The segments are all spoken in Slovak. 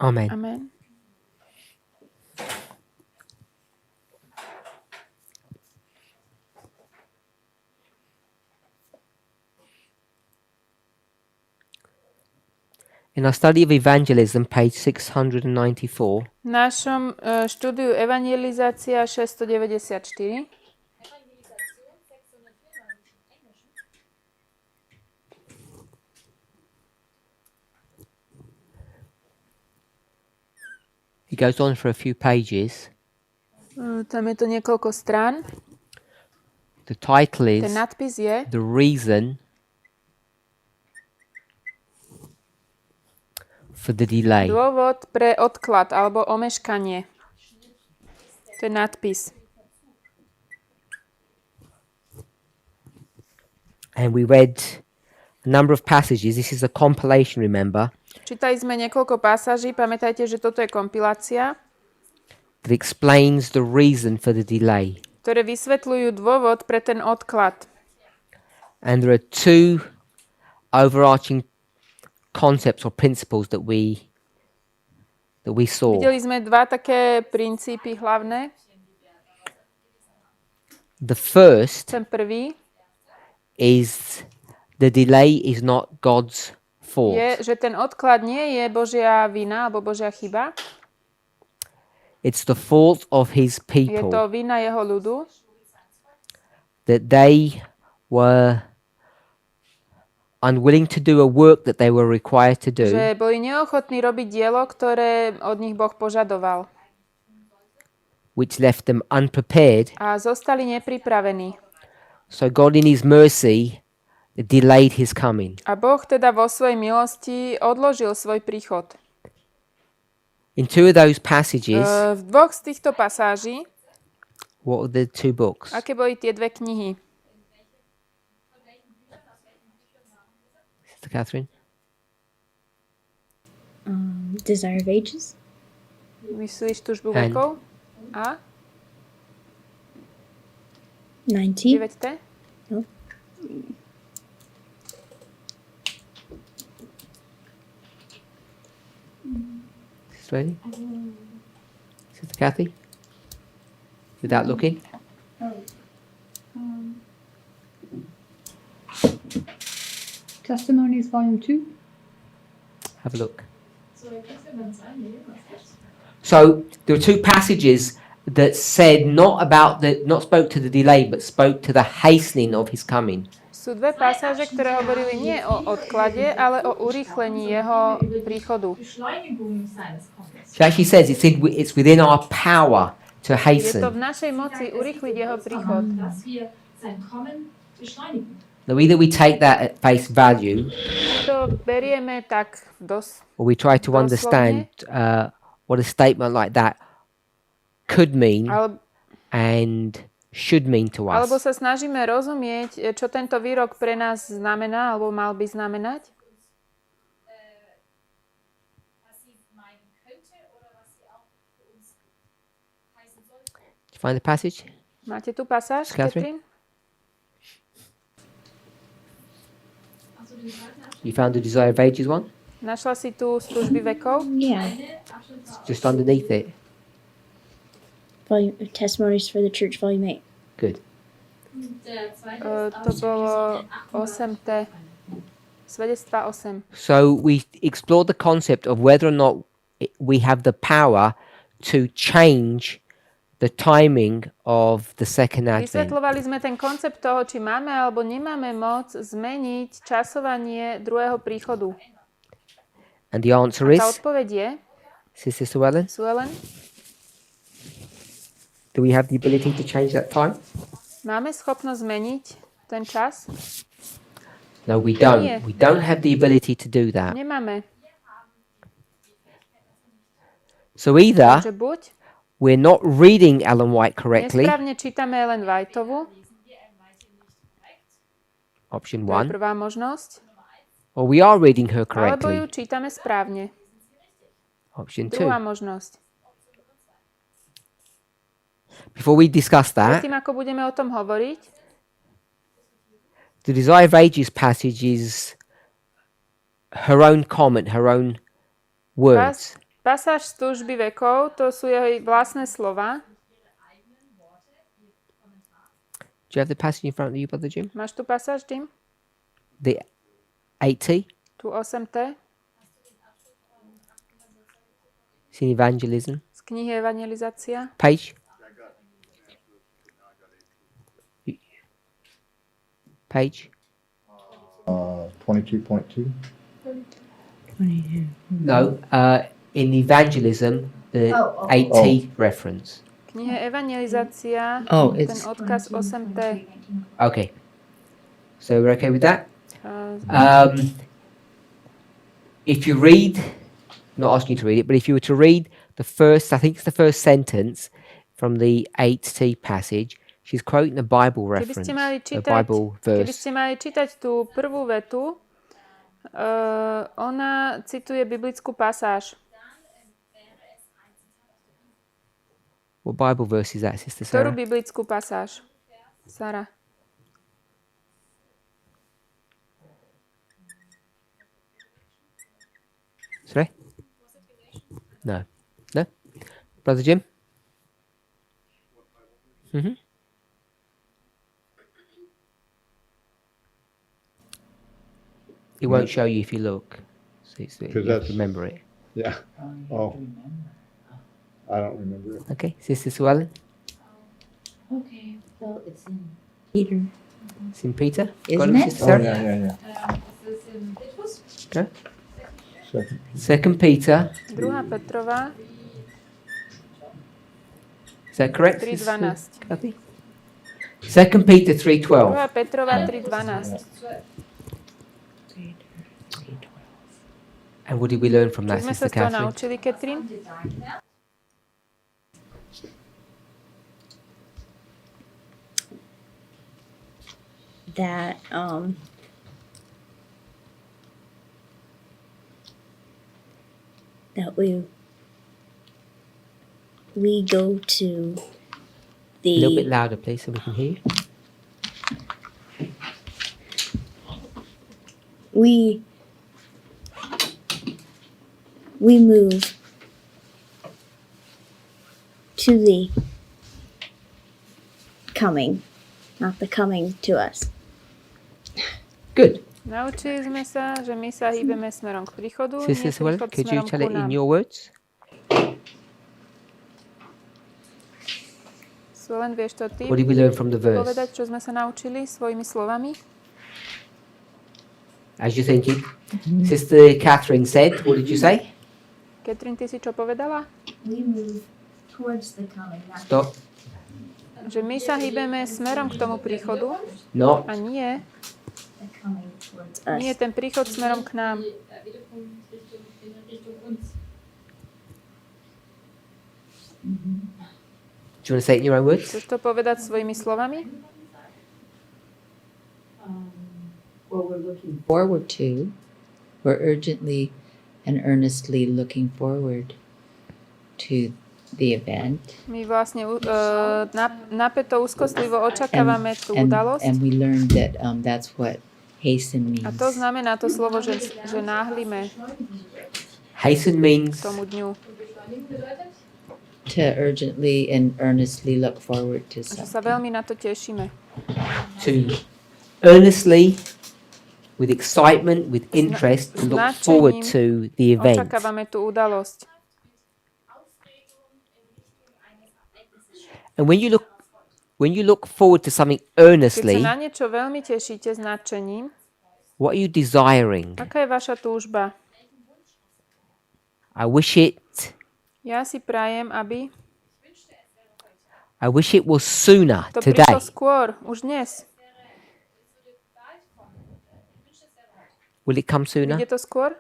Amen. Amen. In our study of evangelism, page 694, V našom štúdiu evangelizácia 694 it goes on for a few pages. tam je to niekoľko strán. The title Ten is nadpis je The Reason for the Delay. Dôvod pre odklad alebo omeškanie. To je nadpis. And we read a number of passages. This is a compilation, remember, Čítali sme niekoľko pasáží, pamätajte, že toto je kompilácia, that explains the reason for the delay. ktoré vysvetľujú dôvod pre ten odklad. And there are two overarching concepts or principles that we saw. Videli sme dva také princípy hlavné. The first Ten prvý is the delay is not God's fault. je, že ten odklad nie je Božia vina alebo Božia chyba. It's the fault of his Je people to vina jeho ľudu, that they were unwilling to do a work that they were required to do, že boli neochotní robiť dielo, ktoré od nich Boh požadoval. which left them unprepared. A zostali nepripravení. So God in his mercy delayed his coming. A Boh teda vo svojej milosti odložil svoj príchod. In two of those passages, V dvoch z týchto pasáží, what are the two books? aké boli tie dve knihy? Sister Catherine? Desire of Ages. Myslíš túžbu And- vekov? A 90. 9T? No. Sister Ready? Sister Kathy? Without looking? Testimonies, Volume 2. Have a look. So there are two passages that said not spoke to the delay, but spoke to the hastening of his coming. Sú dve pasáže, ktoré hovorili nie o odklade, ale o urýchlení jeho príchodu. It actually says it's within our power to Je to hasten. v našej moci urýchliť jeho príchod. Now either we take that at face value, To berieme tak dosť. or we try to understand what a statement like that could mean and should mean to Alebo us. sa snažíme rozumieť, čo tento výrok pre nás znamená, alebo mal by znamenať. Did you find the passage? Máte tu pasáž, Catherine? Katrin? You found the Desire of Ages one? Našla si tu služby vekov? Yeah. It's just underneath it. Volume Testimonies for the Church, Volume 8. Good. To bolo 8T. Svedectva 8. So we explored the concept of whether or not we have the power to change the timing of the second advent. Vysvetľovali sme ten koncept toho, či máme alebo nemáme moc zmeniť časovanie druhého príchodu. And the answer Tá is, odpoveď je, Sister Suellen, Suelen, do we have the ability to change that time? máme schopnosť zmeniť ten čas? No, we Nie. don't. We don't have the ability to do that. Nemáme. So either Takže buď we're not reading Ellen White correctly, nesprávne čítame Ellen Whiteovu, option to je one, prvá možnosť, or we are reading her alebo ju correctly, čítame správne. option Druhá two. možnosť. Before we discuss that, Predtým, ako budeme o tom hovoriť, the Desire of Ages passage is her own comment, her own words. pasáž z túžby vekov, to sú jeho vlastné slova. Do you have the passage in front of you, Brother Jim? Máš tu pasáž, Jim? The 80? Tu 8t It's in evangelism. z knihy Evangelizácia. Page? Page? 22.2. No, in evangelism, the 8T reference. V knihe Evangelizácia, Oh, ten it's odkaz 8t. Okay. So we're okay with that? Uh, If you read, not asking you to read it, but if you were to read the first, I think it's the first sentence from the 8T passage, she's quoting a Bible Keby reference, ste mali a čítať, Bible verse. tú prvú vetu, ona cituje biblickú pasáž. What Bible verse is that, Sister Ktorú Sarah? biblickú pasáž? Sara. Sorry? No. No? Brother Jim? Mm-hmm. It won't show you if you look. So you have to that's- remember it. Yeah. Oh. I don't remember it. Okay, Sister Sue Ellen? okay. Well, it's in Peter, It's in Peter? Isn't it? Sister Sarah? Yeah. Okay. Second. 2 Peter. 2. Petrova, Is that correct? 3:12. Sister Kathy? 2 Peter 3:12. 2. Petrova 3:12. And what did we learn from Čo that, sme sa Sister z toho Catherine? naučili, Katrin? That that we go to A little bit the louder, please, so we can hear you. we move to the coming, not the coming to us. Good. Naučili sme sa, že my sa hýbeme smerom k príchodu, nie Sister Sue Ellen, príchod could you smerom tell ku it in nám. your words? Len vieš to ty What did we learn from the verse? povedať, čo sme sa naučili svojimi slovami? As you're thinking, Sister Catherine said, what did you say? Katrin, ty si čo povedala? We move towards the coming, not Stop. Že my sa hýbeme smerom k tomu príchodu Not. a nie the coming towards us. ten príchod smerom k nám. Do you want to say it in your own words? Chceš to povedať svojimi slovami? what we're looking forward to. We're urgently and earnestly looking forward to the event. My vlastne napäto, úzkostlivo očakávame tú udalosť. and we learned that that's what hasten means. A to znamená to slovo, že náhlime Hasten means tomu dňu. To urgently and earnestly look forward to Že sa something. veľmi na to tešíme. to earnestly, with excitement, with interest, to look forward to the event. Očakávame tú udalosť. And when you look forward to something Keď sa earnestly, na niečo veľmi tešíte s nadšením, what are you desiring? aká je vaša túžba? I wish it Ja si prajem, aby was sooner to today. prišlo skôr, už dnes. Will it come sooner? Ide to skôr?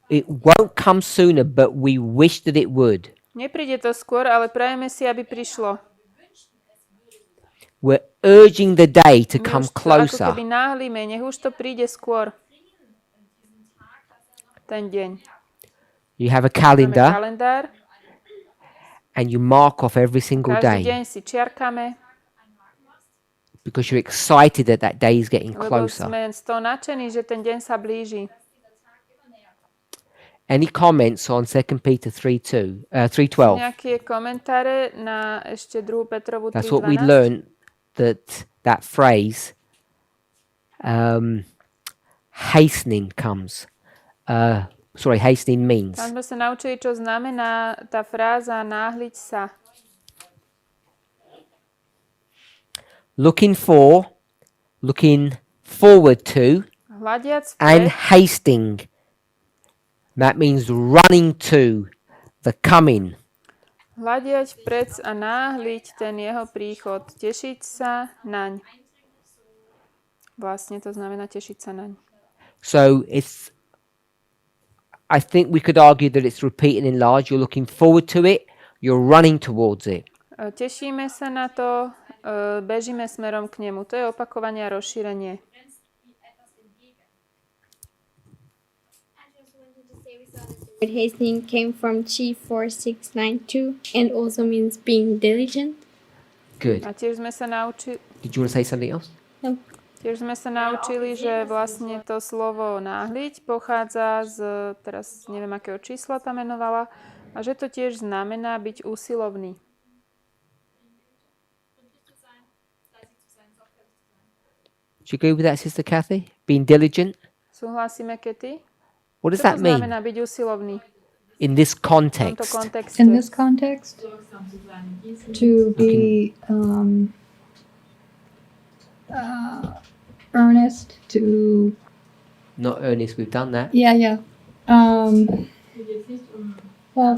It won't come sooner, but we wish that it would. Nepríde to skôr, ale prajeme si, aby prišlo. We're urging the day to My come už to ako closer. keby náhlime, nech už to príde skôr. Ten deň. You have a Máme calendar kalendár, and you mark off every single každý day deň si čiarkame, because you're excited that that day is getting lebo closer. sme z toho nadšení, že ten deň sa blíži. Any comments on 2 Peter 3:12? Nejaké komentáre na ešte 2. Petrovu That's what we 3:12? learned, that phrase hastening comes. Hastening means. Tam sme sa naučili, čo znamená tá fráza náhliť sa. Looking forward to, Hľadiac and vpred, hasting. That means running to the coming. hľadiať vpred a náhliť ten jeho príchod. Tešiť sa naň. Vlastne to znamená tešiť sa naň. So I think we could argue that it's repeat and enlarge. You're looking forward to it. You're running towards it. Tešíme sa na to, bežíme smerom k nemu. To je opakovanie a rozšírenie. Word hastening came from G4692 and also means being diligent. Good. A tiež sme sa naučili... Did you want to say something else? No. Tiež sme sa naučili, že vlastne to slovo náhliť pochádza z, teraz neviem akého čísla tam menovala, a že to tiež znamená byť úsilovný. Do you agree with that, Sister Kathy? Being diligent? Súhlasíme, Kety? What does Čo that to mean znamená byť úsilovný in this v tomto context? kontexte? In this context, to be earnest, to Not earnest, we've done that. yeah. Well,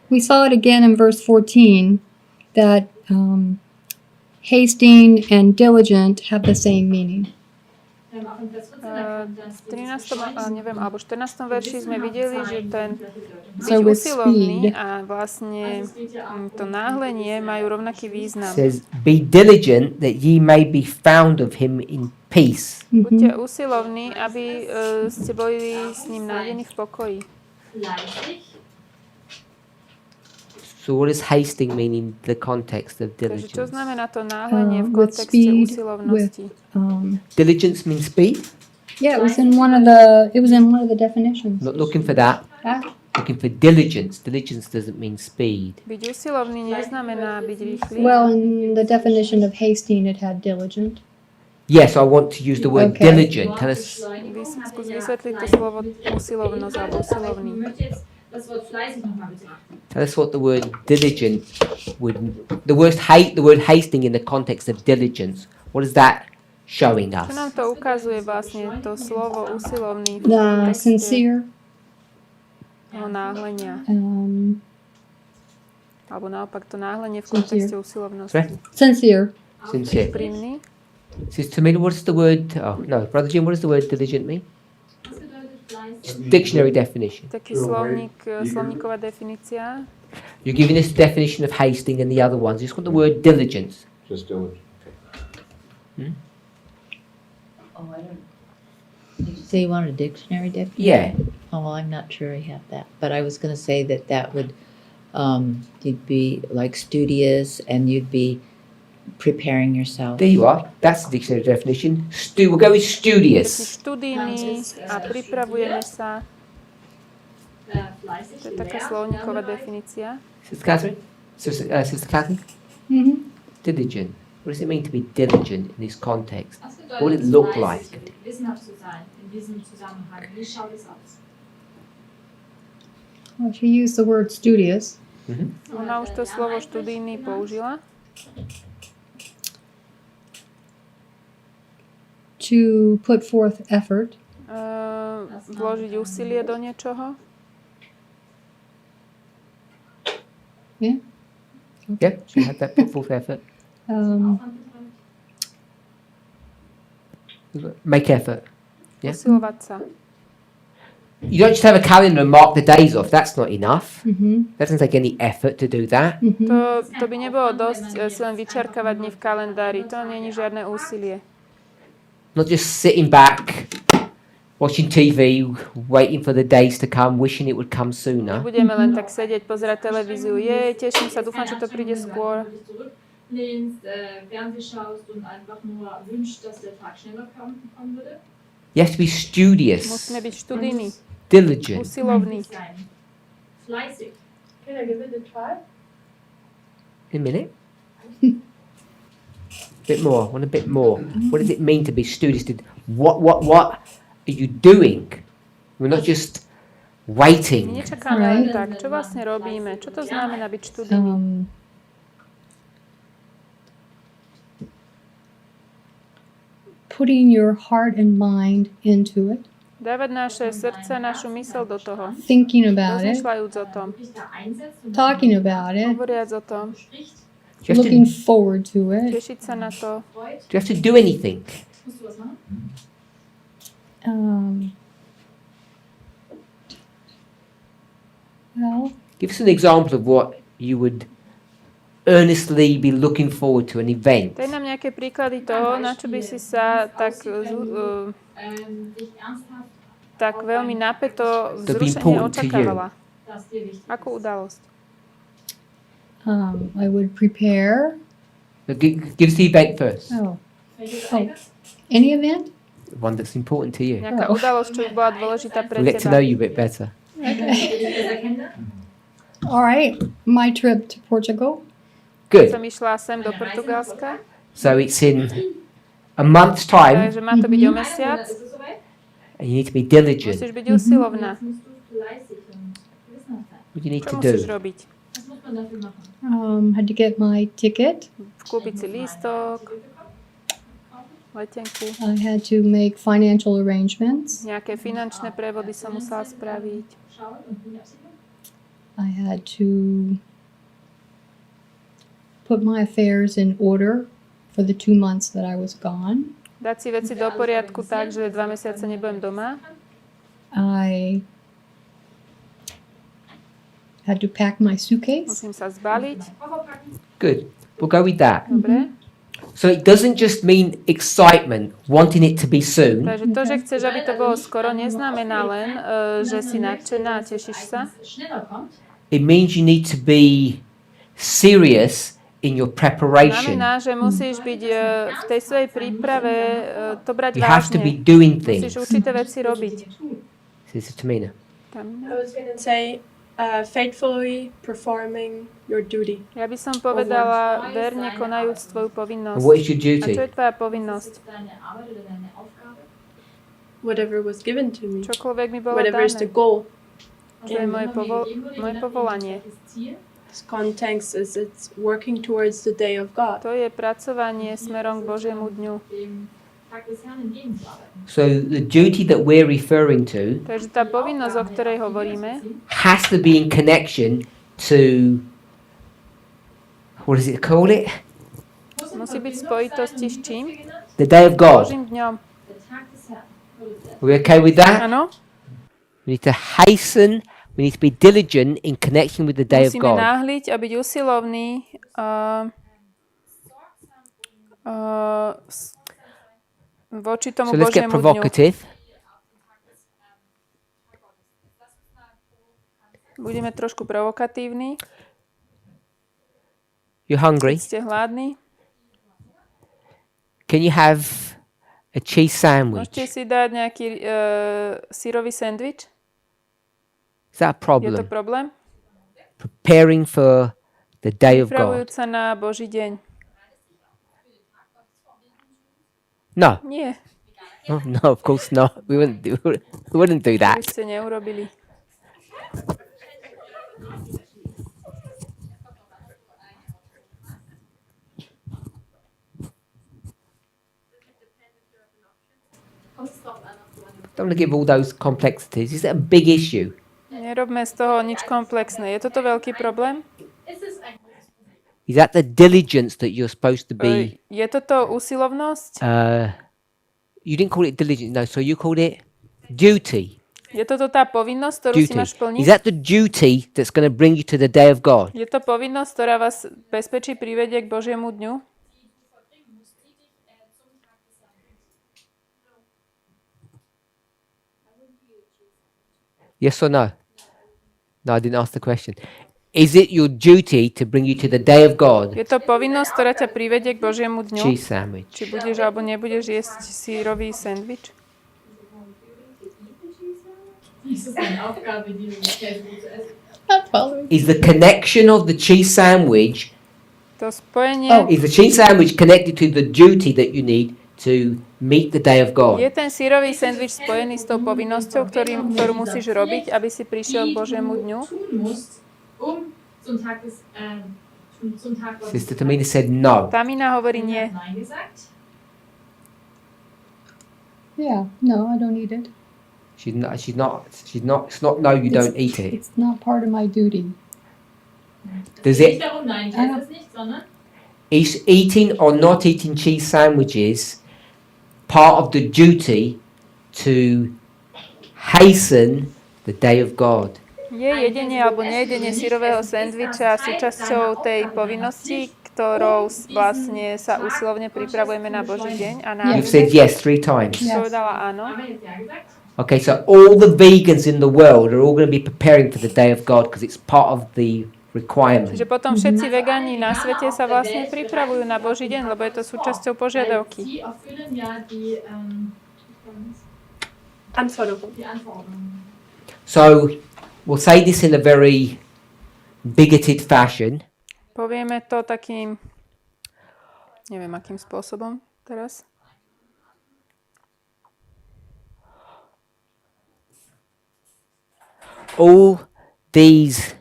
we saw it again in verse 14 that hasting and diligent have the same meaning. V 13. alebo 14. verši sme videli, že ten So byť with usilovný speed. a vlastne to náhlenie majú rovnaký význam. It says, be diligent that ye may be found of him in peace. Buďte usilovní, aby ste boli s ním nájdení v pokoji. So what does hasting mean in the context of Takže čo diligence? znamená to náhlenie v With kontexte speed, usilovnosti? Diligence means speed? Yeah, it was in one of the definitions. Not looking for that. Ah, Looking for diligence. Diligence doesn't mean speed. Byť usilovný neznamená byť rýchly. well, in the definition of hasting, it had diligent. Yes, I want to use the word Okay. diligent. Tell us. Skús vysvetliť to slovo usilovnosť alebo usilovný. Tell us what the word diligent would. The word hasting in the context of diligence. What is that showing us? Čo nám to ukazuje vlastne to slovo usilovný v The kontexte sincere, toho náhlenia? Alebo naopak to náhlenie v kontexte usilovnosti. Sorry? sincere. Sincere. Úprimný. Sister Tamina, what is the word? Oh no, Brother Jim, what does the word diligent mean? Just dictionary definition. Taký slovníková definícia. You're giving us the definition of hasting and the other ones. You just want the word diligence. Just diligent. Oh, I don't. Did you say you wanted a dictionary definition? Yeah. Oh, well, I'm not sure I have that. But I was going to say that would, you'd be like studious and you'd be preparing yourself. There you are. That's the dictionary definition. We'll go with Taký studious. študijný a pripravujeme sa. To je taká slovníková definícia. Sister Catherine? Sister Kathy? Mm-hmm. Diligent. What does it mean to be diligent in this context? What would it look like? Gewissenhaft zu sein in diesem Zusammenhang. Wie schaut es aus? Well, she used the word studious. Ona už to slovo študijný použila. To put forth effort. Vložiť úsilie do niečoho. Yeah. Yeah, she had that put forth effort. Make effort. Yeah. Usilovať sa. You don't just have a calendar and mark the days off. That's not enough. Mm-hmm. That doesn't take any effort to do that. To by nebolo dosť si len vyčerkávať dni v kalendári. To nie je žiadne úsilie. Not just sitting back, watching TV, waiting for the days to come, wishing it would come sooner. Budeme len tak sedieť, pozerať televíziu. Teším sa, dúfam, že to príde skôr. Zurücklehnst, Fernseh schaust und einfach nur wünschst, dass der Tag schneller kommen würde. You have to be studious. Musíme byť študijní. Diligent. Usilovný. Fleißig. Can I give it a try? In a minute. Bit more. I want a bit more. What does it mean to be studious? What are you doing? We're not just My waiting. nečakáme len tak. Čo vlastne robíme? Čo to znamená byť študijný? Putting your heart and mind into it, Dávať naše srdce, našu mysel do toho. thinking about it, Rozmýšľajúc o tom. Dich da einsetzt und talking about it, Hovoriac o tom. spricht, Do you have looking to, forward to it. Tešiť sa na to. freut. do you have to do anything? Musst du was machen? Well, Give us an example of what you would earnestly be looking forward to, an event. Daj nám nejaké príklady toho, na čo by si sa tak, Dich ernsthaft, tak veľmi napäto To be vzrušene important to you. očakávala. das dir wichtig Akú udalosť? I would prepare. Give us the event first. Oh, ist. Welches any event? One that's important to you. Nejaká udalosť, čo by bola dôležitá pre We'll get to know teba. you a bit better. All right, my trip to Portugal. Good. Som išla sem do Portugalska, So it's in a month's time, takže má to byť o mesiac. Ist es soweit? and you need to be diligent. Musíš byť usilovná. Jetzt musst du fleißig und gewissenhaft sein. What do you need Čo to musíš do? robiť? Was muss man dafür machen? Had to get my ticket. Kúpiť si lístok, letenku, I had to make financial arrangements. nejaké finančné prevody som musela spraviť. Schauen und die Absicherung. I had to put my affairs in order for the 2 months that I was gone. Dať si veci do poriadku tak, že 2 mesiace nebudem doma. I had to pack my suitcase. Musím sa zbaliť. Good. We'll go with that. Dobre? So it doesn't just mean excitement, wanting it to be soon. Takže to, že chceš, aby to bolo skoro, neznamená len, že si nadšená a tešíš sa. Schneller kommt. It means you need to be serious in your preparation. Znamená, že musíš byť v tej svojej príprave to brať You have to be vážne. doing things. Musíš určité veci robiť. Sister Tamina. Tam. I was going to say, faithfully performing your duty. Ja by som povedala, verne konajúc tvoju And povinnosť. what is your A duty? čo je tvoja povinnosť? Deine Arbeit oder deine Aufgabe. Whatever was given to me. Čokoľvek mi bolo Whatever is the dané. goal. Čo je moje moje povolanie. This context is it's working towards the day of God. To je pracovanie smerom k Božiemu dňu. Dem Tag des Herrn entgegenzuarbeiten. So the duty that we're referring to Takže tá povinnosť, o ktorej hovoríme, has to be in connection to, what does it call it? musí byť v spojitosti s čím? The day of God. Božím dňom. Der Tag des Herrn. Are we okay with that? Áno? We need to hasten, we need to be diligent in connection with the day of Musíme God. náhliť a byť usilovný voči tomu So let's get Božiemu dňu. provocative. Budeme trošku provokatívni. You're hungry. Ste hladní? Can you have a cheese sandwich? Môžete si dať nejaký syrový sendvič? Is that a Je to problem? problém? Preparing for the day of Pripravujúc God. sa na Boží deň. No, Nie, oh, no, of course not. We wouldn't do to by that. ste neurobili. Don't want to give all those complexities. Is it a big issue? Nerobme z toho nič komplexné. Je toto veľký problém? Is that the diligence that you're supposed to be? Je toto usilovnosť? You didn't call it diligence, no. So you called it duty. Je toto tá povinnosť, ktorú si Duty. máš plniť? Is that the duty that's going to bring you to the day of God? Je to povinnosť, ktorá vás bezpečí privedie k Božiemu dňu? Yes or no? No, I didn't ask the question. Is it your duty to bring you to the day of God? Je to povinnosť, ktorá ťa privedie k Božiemu dňu? Cheese sandwich. Či budeš alebo nebudeš jesť sírový sendvič? Das ist eine Aufgabe, die Käse gut zu essen. Not following. Is the connection of the cheese sandwich, To spojenie is the cheese sandwich connected to the duty that you need to meet the day of je God? ten sírový sendvič spojený s tou povinnosťou, ktorú musíš robiť, aby si prišiel k Božiemu dňu? Tun musst, zum Tag des, zum Tag Gottes. Sister Tamina said no. Tamina hovorí nie. Nein gesagt. Yeah, no, I don't eat it. It's not no, you don't eat it. It's not part of my duty. Does Nicht it, darum, nein, ich esse es nicht, sondern is eating or not eating cheese sandwiches part of the duty to hasten the day of God? Je jedenie alebo nejedenie sírového sendviča súčasťou tej povinnosti, ktorou vlastne sa úsilovne pripravujeme na Boží deň a na You've said yes 3 times. povedala áno. haben wir jetzt ja gesagt. Okay, so all the vegans in the world are all going to be preparing for the day of God because it's part of the requirement. Čiže potom všetci vegáni na svete sa vlastne pripravujú na Boží deň, lebo je to súčasťou požiadavky. Die erfüllen ja die Anforderung. Anforderungen. So we'll say this in a very bigoted fashion. Povieme to takým, neviem akým spôsobom teraz. All these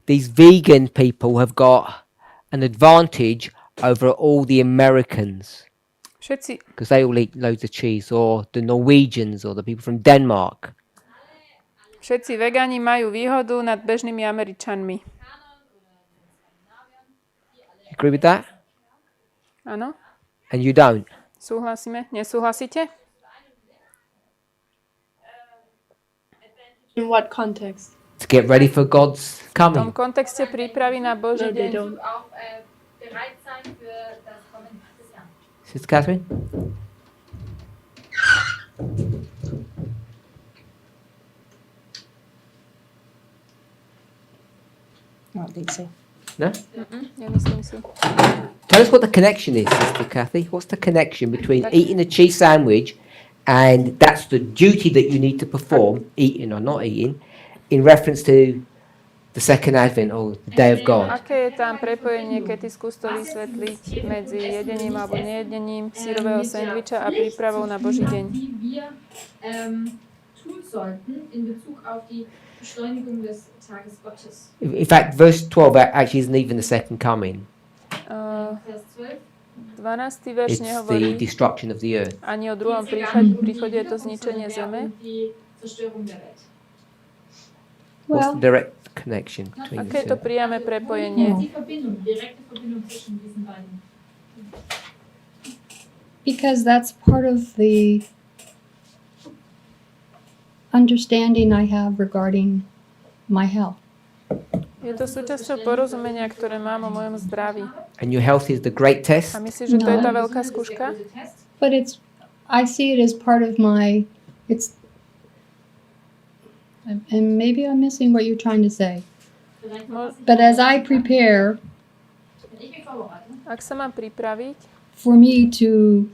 vegan people have got an advantage over all the Americans Všetci, because they all eat loads of cheese, or the Norwegians, or the people from Denmark. všetci vegáni majú výhodu nad bežnými Američanmi. Agree with that? Áno? And you don't. Súhlasíme? Nesúhlasíte? In what context? To get ready for God's V tom coming. kontexte prípravy na Boží No, they deň. don't. Auch bereit sein für das Kommen des Herrn. Sister Catherine? I don't think so. No? Nemyslím si. Tell us what the connection is, Sister Kathy. What's the connection between eating a cheese sandwich and that's the duty that you need to perform, eating or not eating, in reference to the second advent or the day of God? Aké je tam prepojenie, keď ty skús to vysvetliť medzi jedením alebo nejedením sírového sendviča a prípravou na Boží deň? Die wir tun sollten in Bezug auf die Beschleunigung des Tages Gottes. In fact, verse 12 actually isn't even the second coming. Vers 12. 12. verš It's the nehovorí destruction of the earth. ani o druhom príchode, je to zničenie zeme. Die Zerstörung der Welt. What's Well, the direct connection between Aké je the to two? priame prepojenie? Die Verbindung, direkte Verbindung zwischen diesen beiden. because that's part of the understanding I have regarding my health. Je to súčasťou porozumenia, ktoré mám o mojom zdraví. And your health is the great test? A myslíš, že to je tá veľká skúška? But I see it as part of my, and maybe I'm missing what you're trying to say. But as I prepare Ak sa mám pripraviť, for me to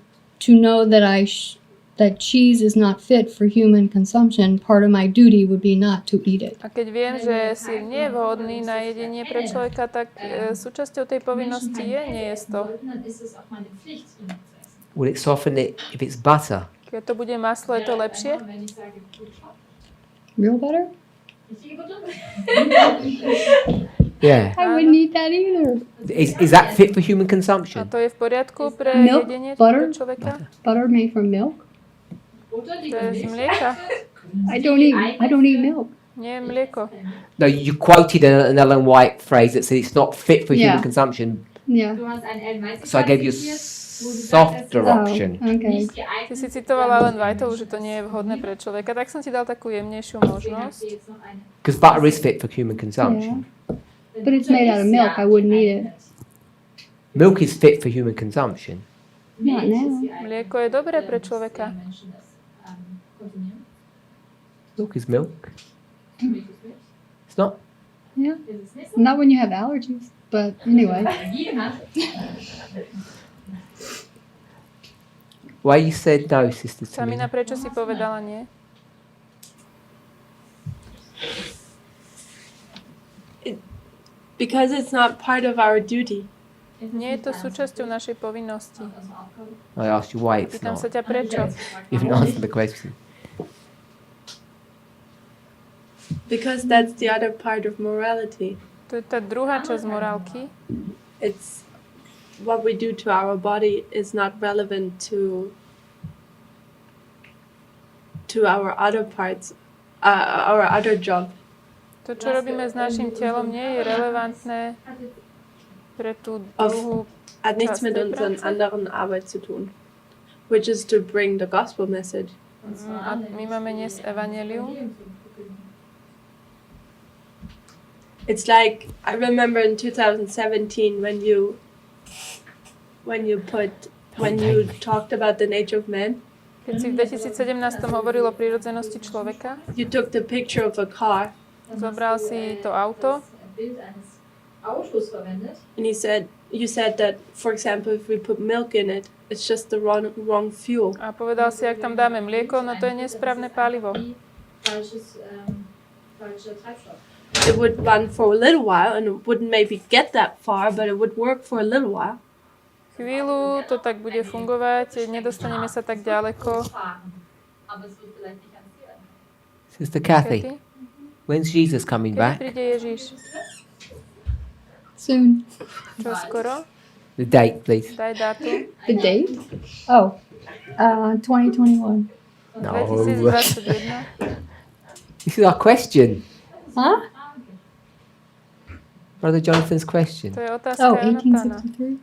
know that that cheese is not fit for human consumption, part of my duty would be not to eat it. a keď viem, že sír nie je vhodný na jedenie pre človeka, tak súčasťou tej povinnosti je nejesť to. Dann ist es auch meine Pflicht, ihn zu essen. Will it soften it if it's butter? Keď to bude maslo, je to lepšie? Wenn ich sage, gut, Real butter? richtige Butter? Yeah. I wouldn't eat that either. Is that fit for human A consumption? to je v poriadku pre Milk, jedenie butter. pre človeka? Butter made from milk? Butter, die To je z mlieka. I don't eat milk. Nie je mlieko. No, you quoted an Ellen White phrase that said it's not fit for human Yeah. consumption, Yeah. Du hast ein Elmeister so I gave you a softer Oh, option. okay. nicht geeignet. Ty si citovala Ellen Whiteovu, že to nie je vhodné pre človeka, tak som ti dal takú jemnejšiu Deswegen možnosť. hast du jetzt noch eine. Because butter is fit for human consumption. But it's made out of milk. I wouldn't eat it. Milk is fit for human consumption. Not now. Mlieko je dobré pre človeka. Menschen das konsumieren. Milk is milk. Milch ist Milch. It's not. Yeah. Ist es nicht so? Not when you have allergies. But anyway. Allergien hat. Why you said no, Sister Samina, Tamina? prečo si povedala nie? Because it's not part of our duty. Nie je to súčasťou našej povinnosti. I asked you why it's Pýtam not. sa ťa prečo. You haven't answered the question. Because that's the other part of morality. To je tá druhá časť morálky. It's what we do to our body is not relevant to our other parts, our other job. To, čo robíme s našim telom, nie je relevantné pre tú druhú Hat nichts časť mit tej unseren práce. anderen Arbeit zu tun, which is to bring the gospel message. A my máme dnes evanjelium. It's like I remember in 2017 when you talked about the nature of man. Keď si v 2017 hovoril o prírodzenosti človeka, You took the picture of a car zobral si to auto and you said that, for example, if we put milk in it, it's just the wrong fuel. a povedal si, ak tam dáme mlieko, no to je nesprávne palivo. It would run for a little while and it wouldn't maybe get that far, but it would work for a little while. Chvíľu to tak bude fungovať, nedostaneme sa tak ďaleko. Sister Kathy, Kedy? when's Jesus coming Kedy back? príde Ježiš? Soon. Čo skoro? The date, please. Daj dátum. The date? Oh, 2021. No. 2021. This is our question. Huh? Brother Jonathan's question. To je otázka Oh, Jonatána. 1863.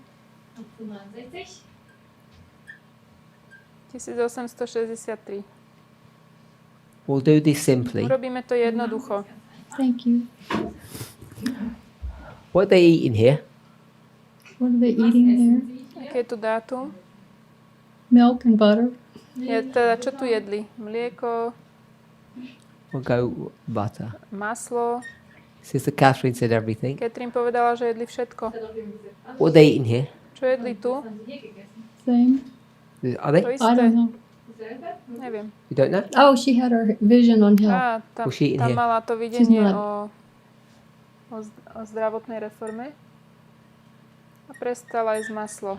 1863. We'll do this simply. Urobíme to jednoducho. Thank you. What are they eating here? What are they eating there? Aké je tu dátum? Milk and butter. Je teda, čo tu jedli? Mlieko, We'll go butter. maslo. Sister Catherine said everything. Catherine povedala, že jedli všetko. What are they eating here? Čo jedli tu? Same. Are they? To I isté. don't know. Neviem. You don't know? Oh, she had her vision on health. Á, tam, Was she in tam here? mala to videnie not. o zdravotnej reforme. A prestala jesť maslo.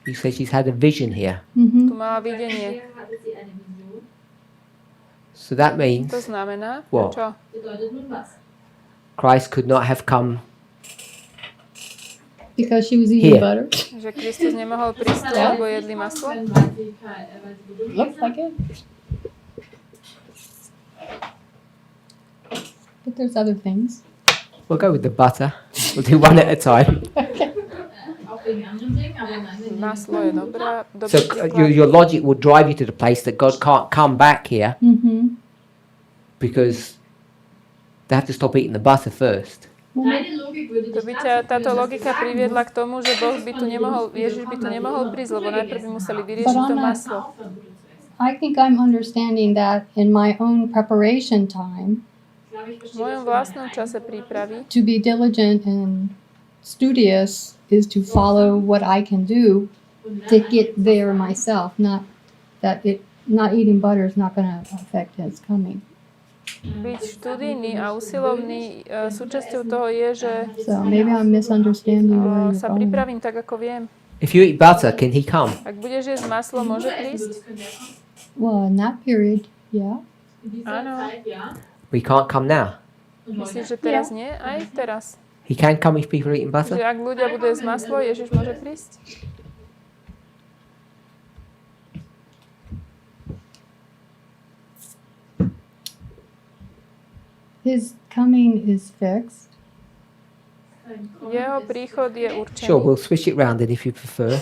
You say she's had a vision here. Tu Mm-hmm. mala videnie. So that means To znamená, What? čo? Christ could not have come Because she was eating Here. butter. Že Kristus nemohol prísť, lebo jedli maslo? Looks like it. But there's other things. We'll go with the butter. We'll do one at a time. Maslo je dobrá, dobrý So príklad. your logic will drive you to the place that God can't come back here Mm-hmm. because they have to stop eating the butter first. To by ťa, táto logika priviedla k tomu, že Boh by tu nemohol, Ježiš by tu nemohol prísť, lebo najprv by museli vyriešiť to maslo. I think I'm understanding that in my own preparation time V mojom vlastnom čase prípravy to be diligent and studious is to follow what I can do to get there myself, not eating butter is not going to affect his coming. byť študijný a usilovný, súčasťou toho je, že So maybe I'm misunderstanding where you're sa going. pripravím tak, ako viem. If you eat butter, can he come? Ak budeš jesť maslo, môže prísť? Well, in that period, yeah. Áno. We can't come now. Myslíš, že teraz nie? Aj teraz. He can come if people are eating Že butter. ak ľudia budú jesť maslo, Ježiš môže prísť? His coming is fixed. Jeho príchod je Sure, určený. we'll switch it round then if you prefer.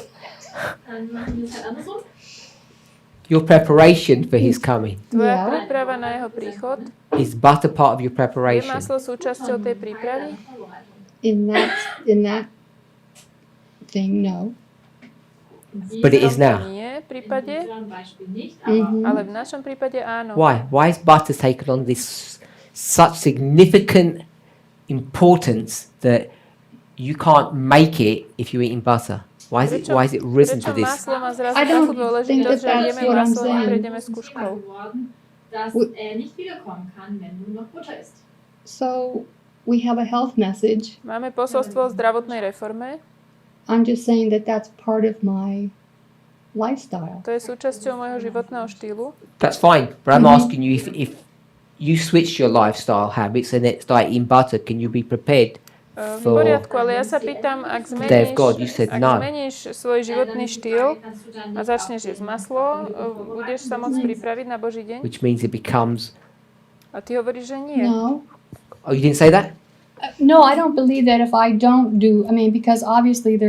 Your preparation for his coming Tvoja Yeah. príprava na jeho príchod, is butter part of your je preparation. maslo súčasťou tej prípravy? In that thing, no. But it is V tomto now. nie prípade, Mhm. ale v našom prípade áno. Why? Why is butter taken on this such significant importance that you can't make it if you're eating butter? Why is it risen to Prečo this? maslo má zrazu I don't takú think dôležitosť, že that that's jeme what I'm maslo a saying. prejdeme s kuškou? Dass er nicht wiederkommen kann, wenn nur noch Butter ist. So we have a health message. Máme posolstvo o zdravotnej reforme. I'm just saying that that's part of my lifestyle. To je súčasťou môjho životného štýlu. That's fine, but I'm asking you if you switch your lifestyle habits and it's like eating butter, can you be prepared V poriadku, ale ja sa pýtam, ak Day of God? You said no. zmeníš svoj životný štýl a začneš jesť maslo, budeš sa môcť pripraviť na Boží deň? Which means it becomes. A ty hovoríš, že nie. No. Oh, you didn't say that? No, I don't believe that if I don't do, because obviously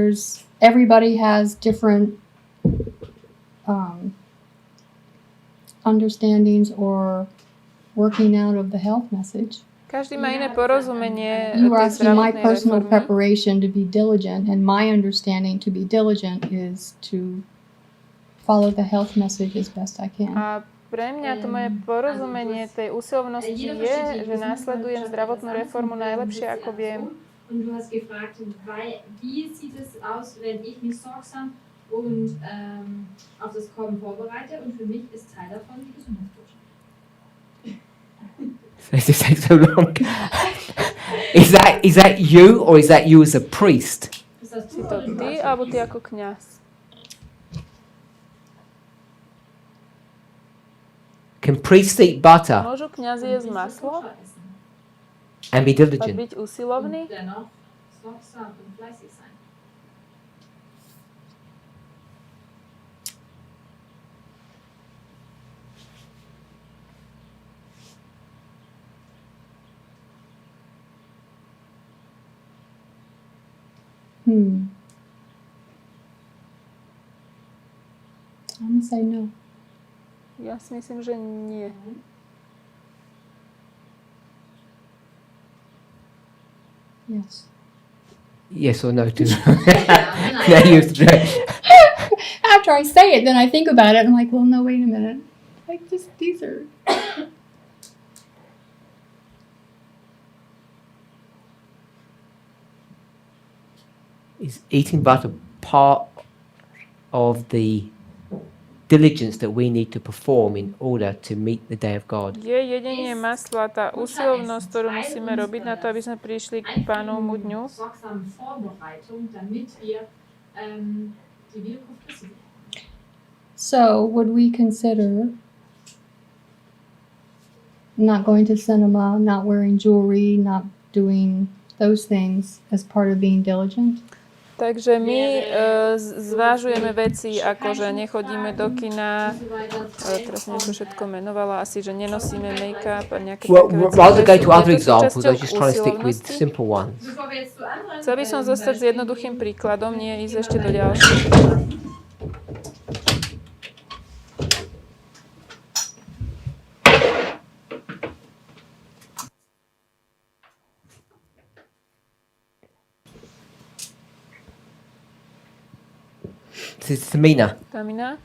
everybody has different understandings or working out of the health message. Každý má iné porozumenie You were tej asking my zdravotnej personal reformy. preparation to be diligent, and my understanding to be diligent is to follow the health message as best I can. A pre mňa to moje porozumenie tej usilovnosti je, že následujem zdravotnú reformu najlepšie, ako viem. Und du hast gefragt, wie sieht es aus, wenn ich mich sorgsam und auf das Kommen vorbereite? Und für mich ist Teil davon die Gesundheitsbotschaft. This takes so long. Is that you, or is that you as a priest? Ist das Si du to oder ty, alebo ty ako kňaz? Can priests eat butter Môžu kňazi jesť maslo and be a diligent? byť usilovný? dennoch sorgsam und fleißig sein? I'm gonna say no. Ja si myslím, že nie. Yes. Yes or no to now you have to try. After I say it, then I think about it. I'm like, well, no, wait a minute. Like, these are. Is eating butter part of the diligence that we need to perform in order to meet the day of God? Je jedenie masla tá usilovnosť, ktorú musíme robiť na to, aby sme prišli k Pánovmu dňu? Sorgsame Vorbereitung, damit wir die Wiederkunft Christi sehen. So, would we consider not going to cinema, not wearing jewelry, not doing those things as part of being diligent? Takže my zvážujeme veci, ako že nechodíme do kina, teraz neviem, čo všetko menovala, asi, že nenosíme make-up a nejaké Well, také veci. rather go to other Je to examples. súčasťou I was just trying to stick with usilovnosti. simple ones. Bevor wir jetzt zu anderen Chcel by som zostať s jednoduchým príkladom, nie ísť ešte do ďalších. Tamina, Tamina?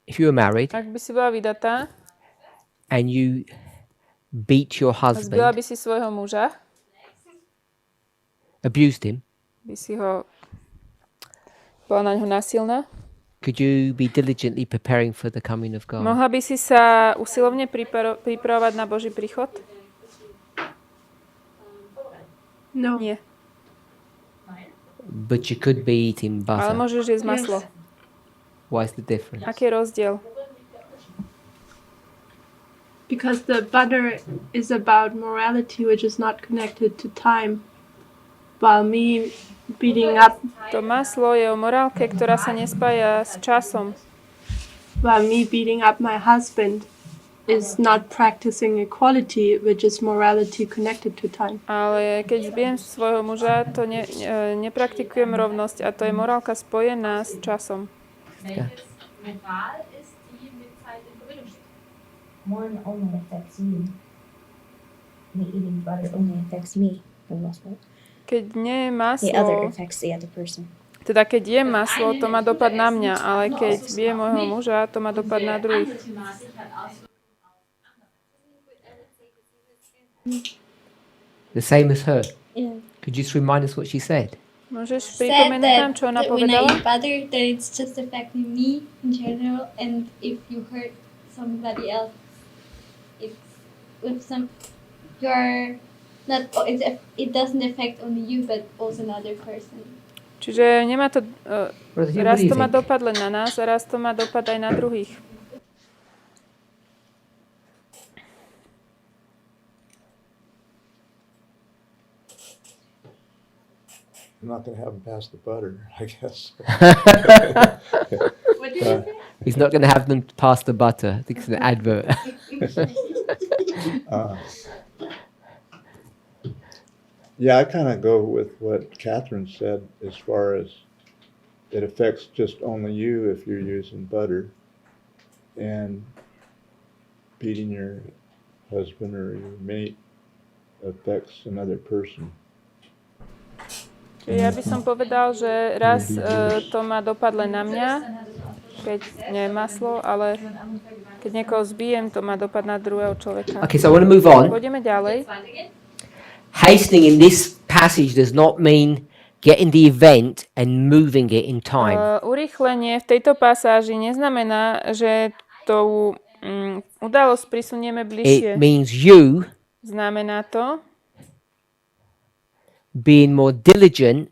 if you were married Ak by si bola vydatá and you beat your a zbila husband, by si svojho muža, abused him, by si ho bola na ňo násilná, could you be diligently preparing for the coming of God? mohla by si sa usilovne pripravovať na Boží príchod? No. Nie. But you could be eating Ale butter. môžeš jesť maslo. What's the difference? Aký je rozdiel? Because the butter is about morality, which is not connected to time. While me beating up, To maslo je o morálke, ktorá sa nespája s časom. while me beating up my husband is not practicing equality, which is morality connected to time. Ale keď zbijem svojho muža, to nepraktikujem rovnosť a to je morálka spojená s časom. Moral ist, die mit Zeit in Verbindung steht. One only affects you. Me eating butter only affects me for the most part. Keď nie je The other maslo, affects the other person. teda keď jem maslo, to má dopad na mňa, ale keď zbijem môjho muža, to má dopad na druhých. The same as her. Yeah. Could you just remind us what she said? Môžeš Said pripomenúť nám, čo ona that when I povedala? eat butter, that it's just affecting me in general, and if you hurt somebody else, it's with some you're not. It doesn't affect only you, but also another person. Čiže nemá to, What do raz you to má think? dopad len na nás a raz to má dopad aj na druhých. I'm not going to have them pass the butter, I guess. What did you say? He's not going to have them pass the butter. I think it's an advert. Yeah, I kind of go with what Catherine said as far as it affects just only you if you're using butter, and beating your husband or your mate affects another person. Čiže ja by som povedal, že raz to má dopad len na mňa, keď neviem maslo, ale keď niekoho zbijem, to má dopad na druhého človeka. Okay, so I want to move on. Pôjdeme ďalej. Hastening in this passage does not mean getting the event and moving it in time. Urýchlenie v tejto pasáži neznamená, že tú udalosť prisunieme bližšie. It means you Znamená to, being more diligent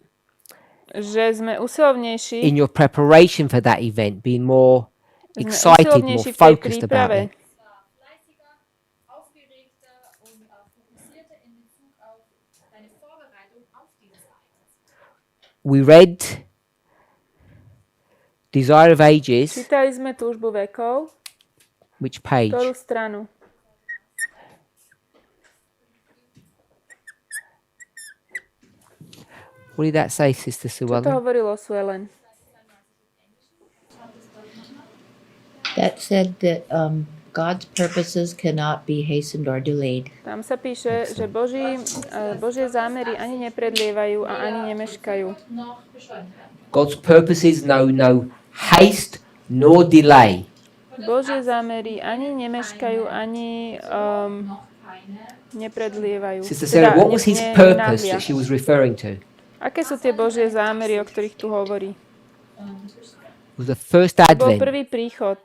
že sme usilovnejší, in your preparation for that event, being more excited, more usilovnejší v tej focused about príprave. it. Fleißiger, aufgeregter und fokussierter in Bezug auf deine Vorbereitung auf dieses Ereignis. We read Desire of Ages. Čítali sme túžbu vekov, Which page? ktorú stranu? What did that say, Sister Čo to Suellen? hovorilo Suellen? That said that God's purposes cannot be hastened or delayed. Tam sa píše, že Božie zámery ani nepredlievajú a ani nemeškajú. God's purposes know no haste nor delay. Božie zámery ani nemeškajú, ani nepredlievajú. Sister Sarah, what was his purpose nenahlia. that she was referring to? Aké sú tie Božie zámery, o ktorých tu hovorí? It was the first To bol advent. prvý príchod.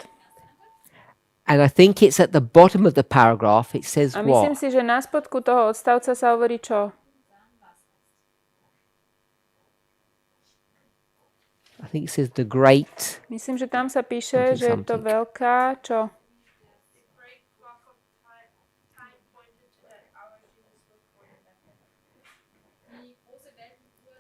And I think it's at the bottom of the paragraph. It says A myslím what? si, že na spodku toho odstavca sa hovorí čo? I think it says the great. Myslím, že tam sa píše, že je to Something. veľká čo? Die große Weltenuhr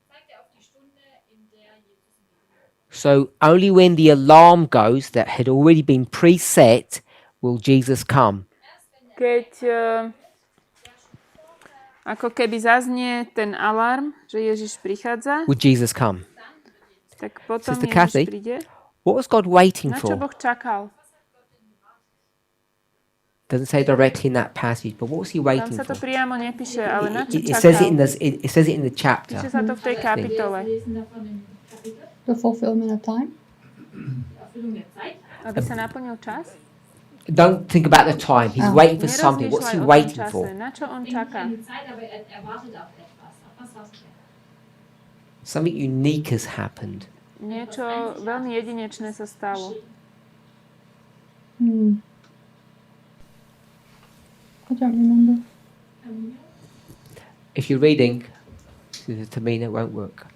zeigt auf die Stunde, in der Jesus im Leben war. So only when the alarm goes that had already been preset will Jesus come. Keď ako keby zaznie ten alarm, že Ježiš prichádza, Would Jesus come? tak potom Sister Ježiš Kathy? príde. What was God waiting Na čo for? Boh čakal? Doesn't say directly in that passage, but what was he Tam waiting sa to for? priamo nepíše, ale na čo It says it in čakal? it says it in the chapter. Píše sa to v tej kapitole. The fulfillment of time. Erfüllung der Zeit. Aby sa naplnil čas? Don't think about the time. He's Oh. waiting for something. What's he Nerozmýšľaj o tom waiting čase. for? Na čo on Denkt nicht čaká? an die Zeit, aber er wartet auf etwas. Auf was wartet er? Something unique has happened. Niečo veľmi jedinečné sa stalo. I don't remember. If you're reading, to me, it won't work.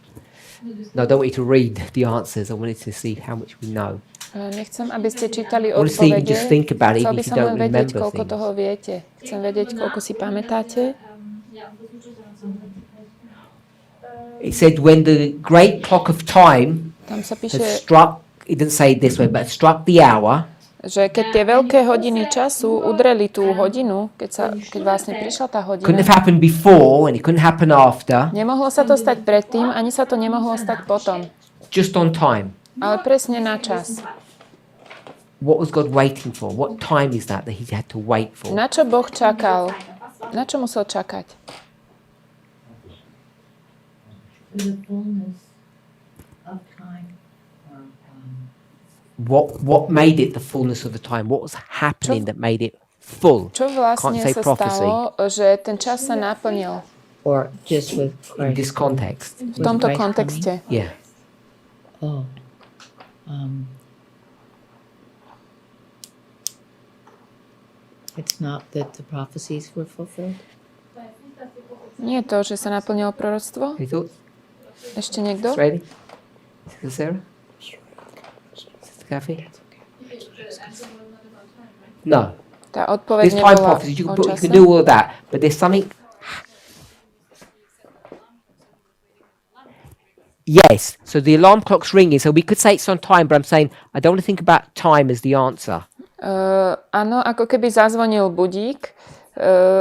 No, I don't want you to read the answers. I wanted to see how much we know. Nechcem, aby ste čítali Honestly, you odpovede. just think about it, Chcel even by if you som don't len vedieť, remember koľko things. toho viete. Chcem vedieť, koľko si pamätáte. Ja, und versucht daran zu halten. It said when the great clock of time Tam sa had píše, struck, it didn't say it this way, but struck the hour, že keď tie veľké hodiny času udreli tú hodinu, keď vlastne prišla tá couldn't hodina, have happened before and it couldn't happen after, nemohlo sa to stať predtým, ani sa to nemohlo stať potom. just on time. Ale presne na čas. What was God waiting for? What time is that he had to wait for? Na čo Boh čakal? Na čo musel čakať? The fullness of time. What made it the fullness of the time? What was happening that made it full. Čo vlastne Can't say sa prophecy. stalo, že ten čas sa naplnil Or just with In this Christ? context. v tomto Christ kontexte? Yeah. Oh. It's not that the prophecies were fulfilled? Nie to, že sa naplnilo proroctvo? Any thoughts? Ešte niekto? Ready? Sister Sarah? Sister Kathy? No. Tá odpoveď There's time nebola prophecies. You o can, you čase. can do all of that, but there's something. Yes. So the alarm clock's ringing. So we could say it's on time, but I'm saying I don't want to think about time as the answer. Áno, ako keby zazvonil budík,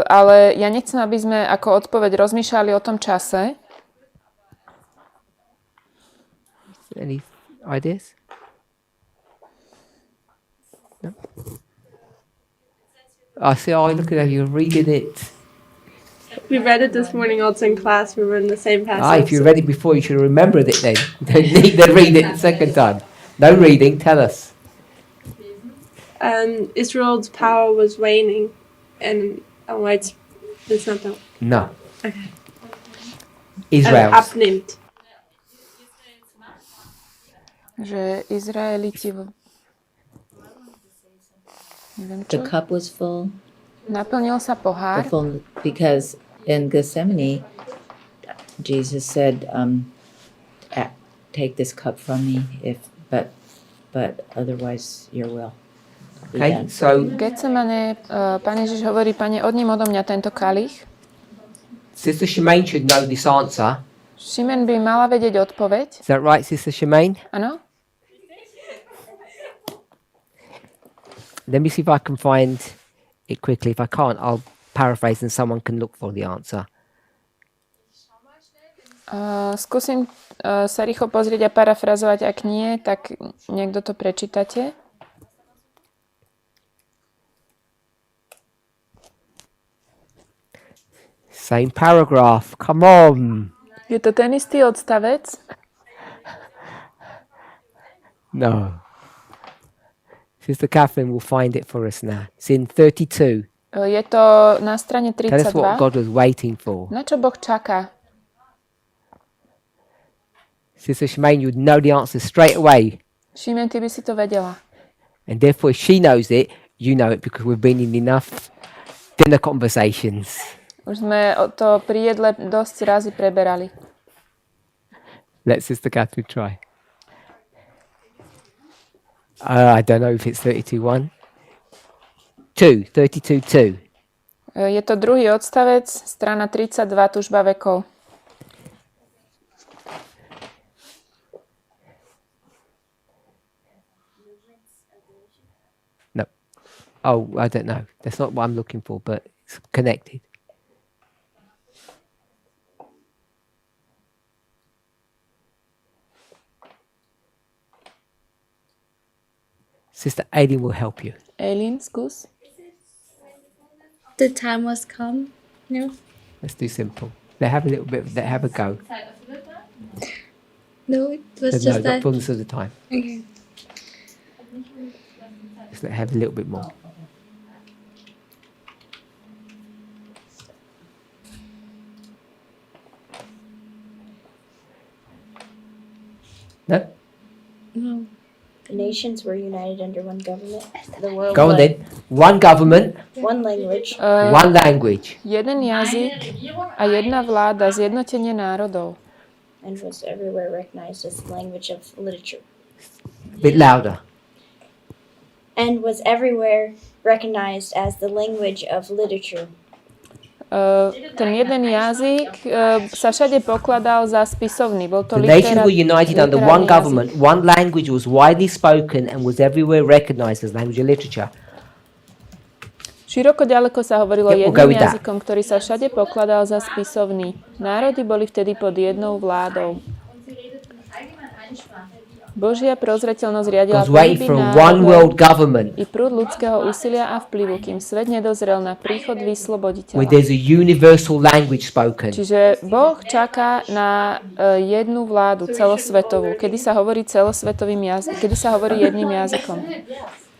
ale ja nechcem, aby sme ako odpoveď rozmýšľali o tom čase. Any ideas? No. I see. Oh, look at that! You're reading it. We read it this morning also in class. We were in the same If passage. you read it before, you should have remembered it then. You don't need to read it the second time. No reading. Tell us. Israel's power was waning, and it's not that. No. Okay. Israel's. Abnimmt. Že Izraeliti neviem The čo. cup was full. Naplnil sa pohár, Because in Gethsemane, Jesus said, "Take this cup from me, but otherwise your will be Okay. done." So v Getsemane Pán Ježiš hovorí, Pane, odním odo mňa tento kalich. Sister Shemaine should know this answer. Šimen by mala vedieť odpoveď. Is that right, Sister Shemaine? Áno? Let me see if I can find it quickly. If I can't, I'll paraphrase and someone can look for the answer. Skúsim sa rýchlo pozrieť a parafrazovať. Ak nie, tak niekto to prečítate. Same paragraph. Come on. Je to ten istý odstavec? No. Sister Catherine will find it for us now. It's in 32. Je to na strane Tell us what 32. God was waiting for. Na čo Boh čaká? Sister Shemaine, you'd know the answer straight away. Šimen, ty by si to vedela. And therefore, if she knows it, you know it because we've been in enough dinner conversations. Už sme to pri jedle dosť razy preberali. Let Sister Catherine try. I don't know if it's 32:1. 32:2. Je to druhý odstavec, strana 32, túžba vekov. No. Oh, I don't know. That's not what I'm looking for, but it's connected. Sister Aileen will help you. Eileen, skús. The time was come. No. Let's do simple. Let's have a little bit. Let's have a go. No, it was No, just not that. fullness of the time. Okay. Let's have a little bit more. No? No. The nations were united under one government. The world Go on was then. One government, one language. one language. Jeden jazyk a jedna vláda, zjednotenie národov. And was everywhere recognized as the language of literature. A bit louder. And was everywhere recognized as the language of literature. Ten jeden jazyk sa všade pokladal za spisovný. Bol to The nations were united under one government. One language was widely spoken and was everywhere recognized as language of literature. Široko ďaleko sa hovorilo Yeah, we'll go jedným with that. jazykom, ktorý sa všade pokladal za spisovný. Národy boli vtedy pod jednou vládou. Božia prozreteľnosť riadila God's waiting pohyby for one národov world government i prúd ľudského úsilia a vplyvu, kým svet nedozrel na príchod where vysloboditeľa. there's a universal language spoken. Čiže Boh čaká na jednu vládu celosvetovú, kedy sa hovorí celosvetovým jazykom, kedy sa hovorí jedným jazykom.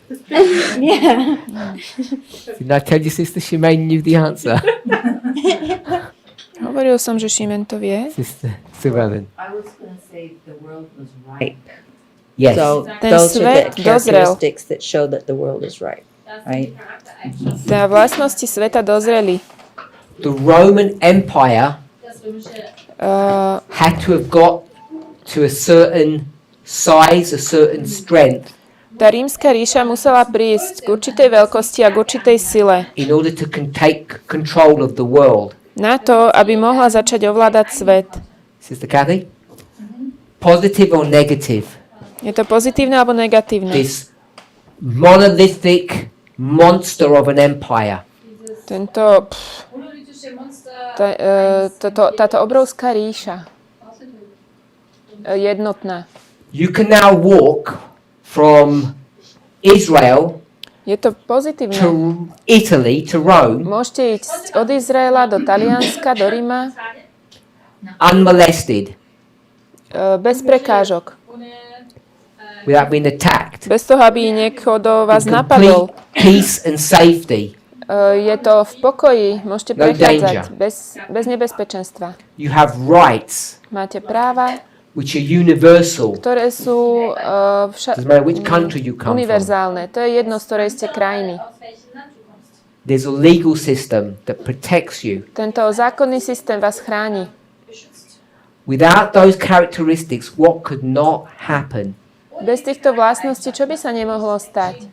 Yeah. Didn't I tell your sister Shemaine knew the answer? Hovoril som, že Šimen to vie. Sister Suellen. I was going to say the world was ripe. Yes. So Ten those are svet the dozrel. characteristics that show that the world is ripe, right? Tá vlastnosti sveta dozreli. The Roman Empire had to have got to a certain size, a certain strength Tá rímska ríša musela prísť k určitej veľkosti a k určitej sile in order to take control of the world. na to, aby mohla začať ovládať svet. Sister Kathy? Positive or negative? Je to pozitívne alebo negatívne? This monolithic monster of an empire. Tento, Monolithische Monster. táto obrovská ríša. Jednotná. You can now walk from Israel Je to pozitívne. to Italy, to Rome, Môžete ísť od Izraela do Talianska, do Ríma, unmolested, bez prekážok. without being attacked. Bez toho, aby niekto vás In napadol. complete peace and safety. Je to v pokoji, môžete No prechádzať danger. bez nebezpečenstva. You have rights Máte práva, which are universal. ktoré sú Doesn't matter which country you come from. univerzálne. To je jedno, z ktorej ste krajiny. There's a legal system that protects you. Tento zákonný systém vás chráni. Without those characteristics, what could not happen? Bez týchto vlastností, čo by sa nemohlo stať?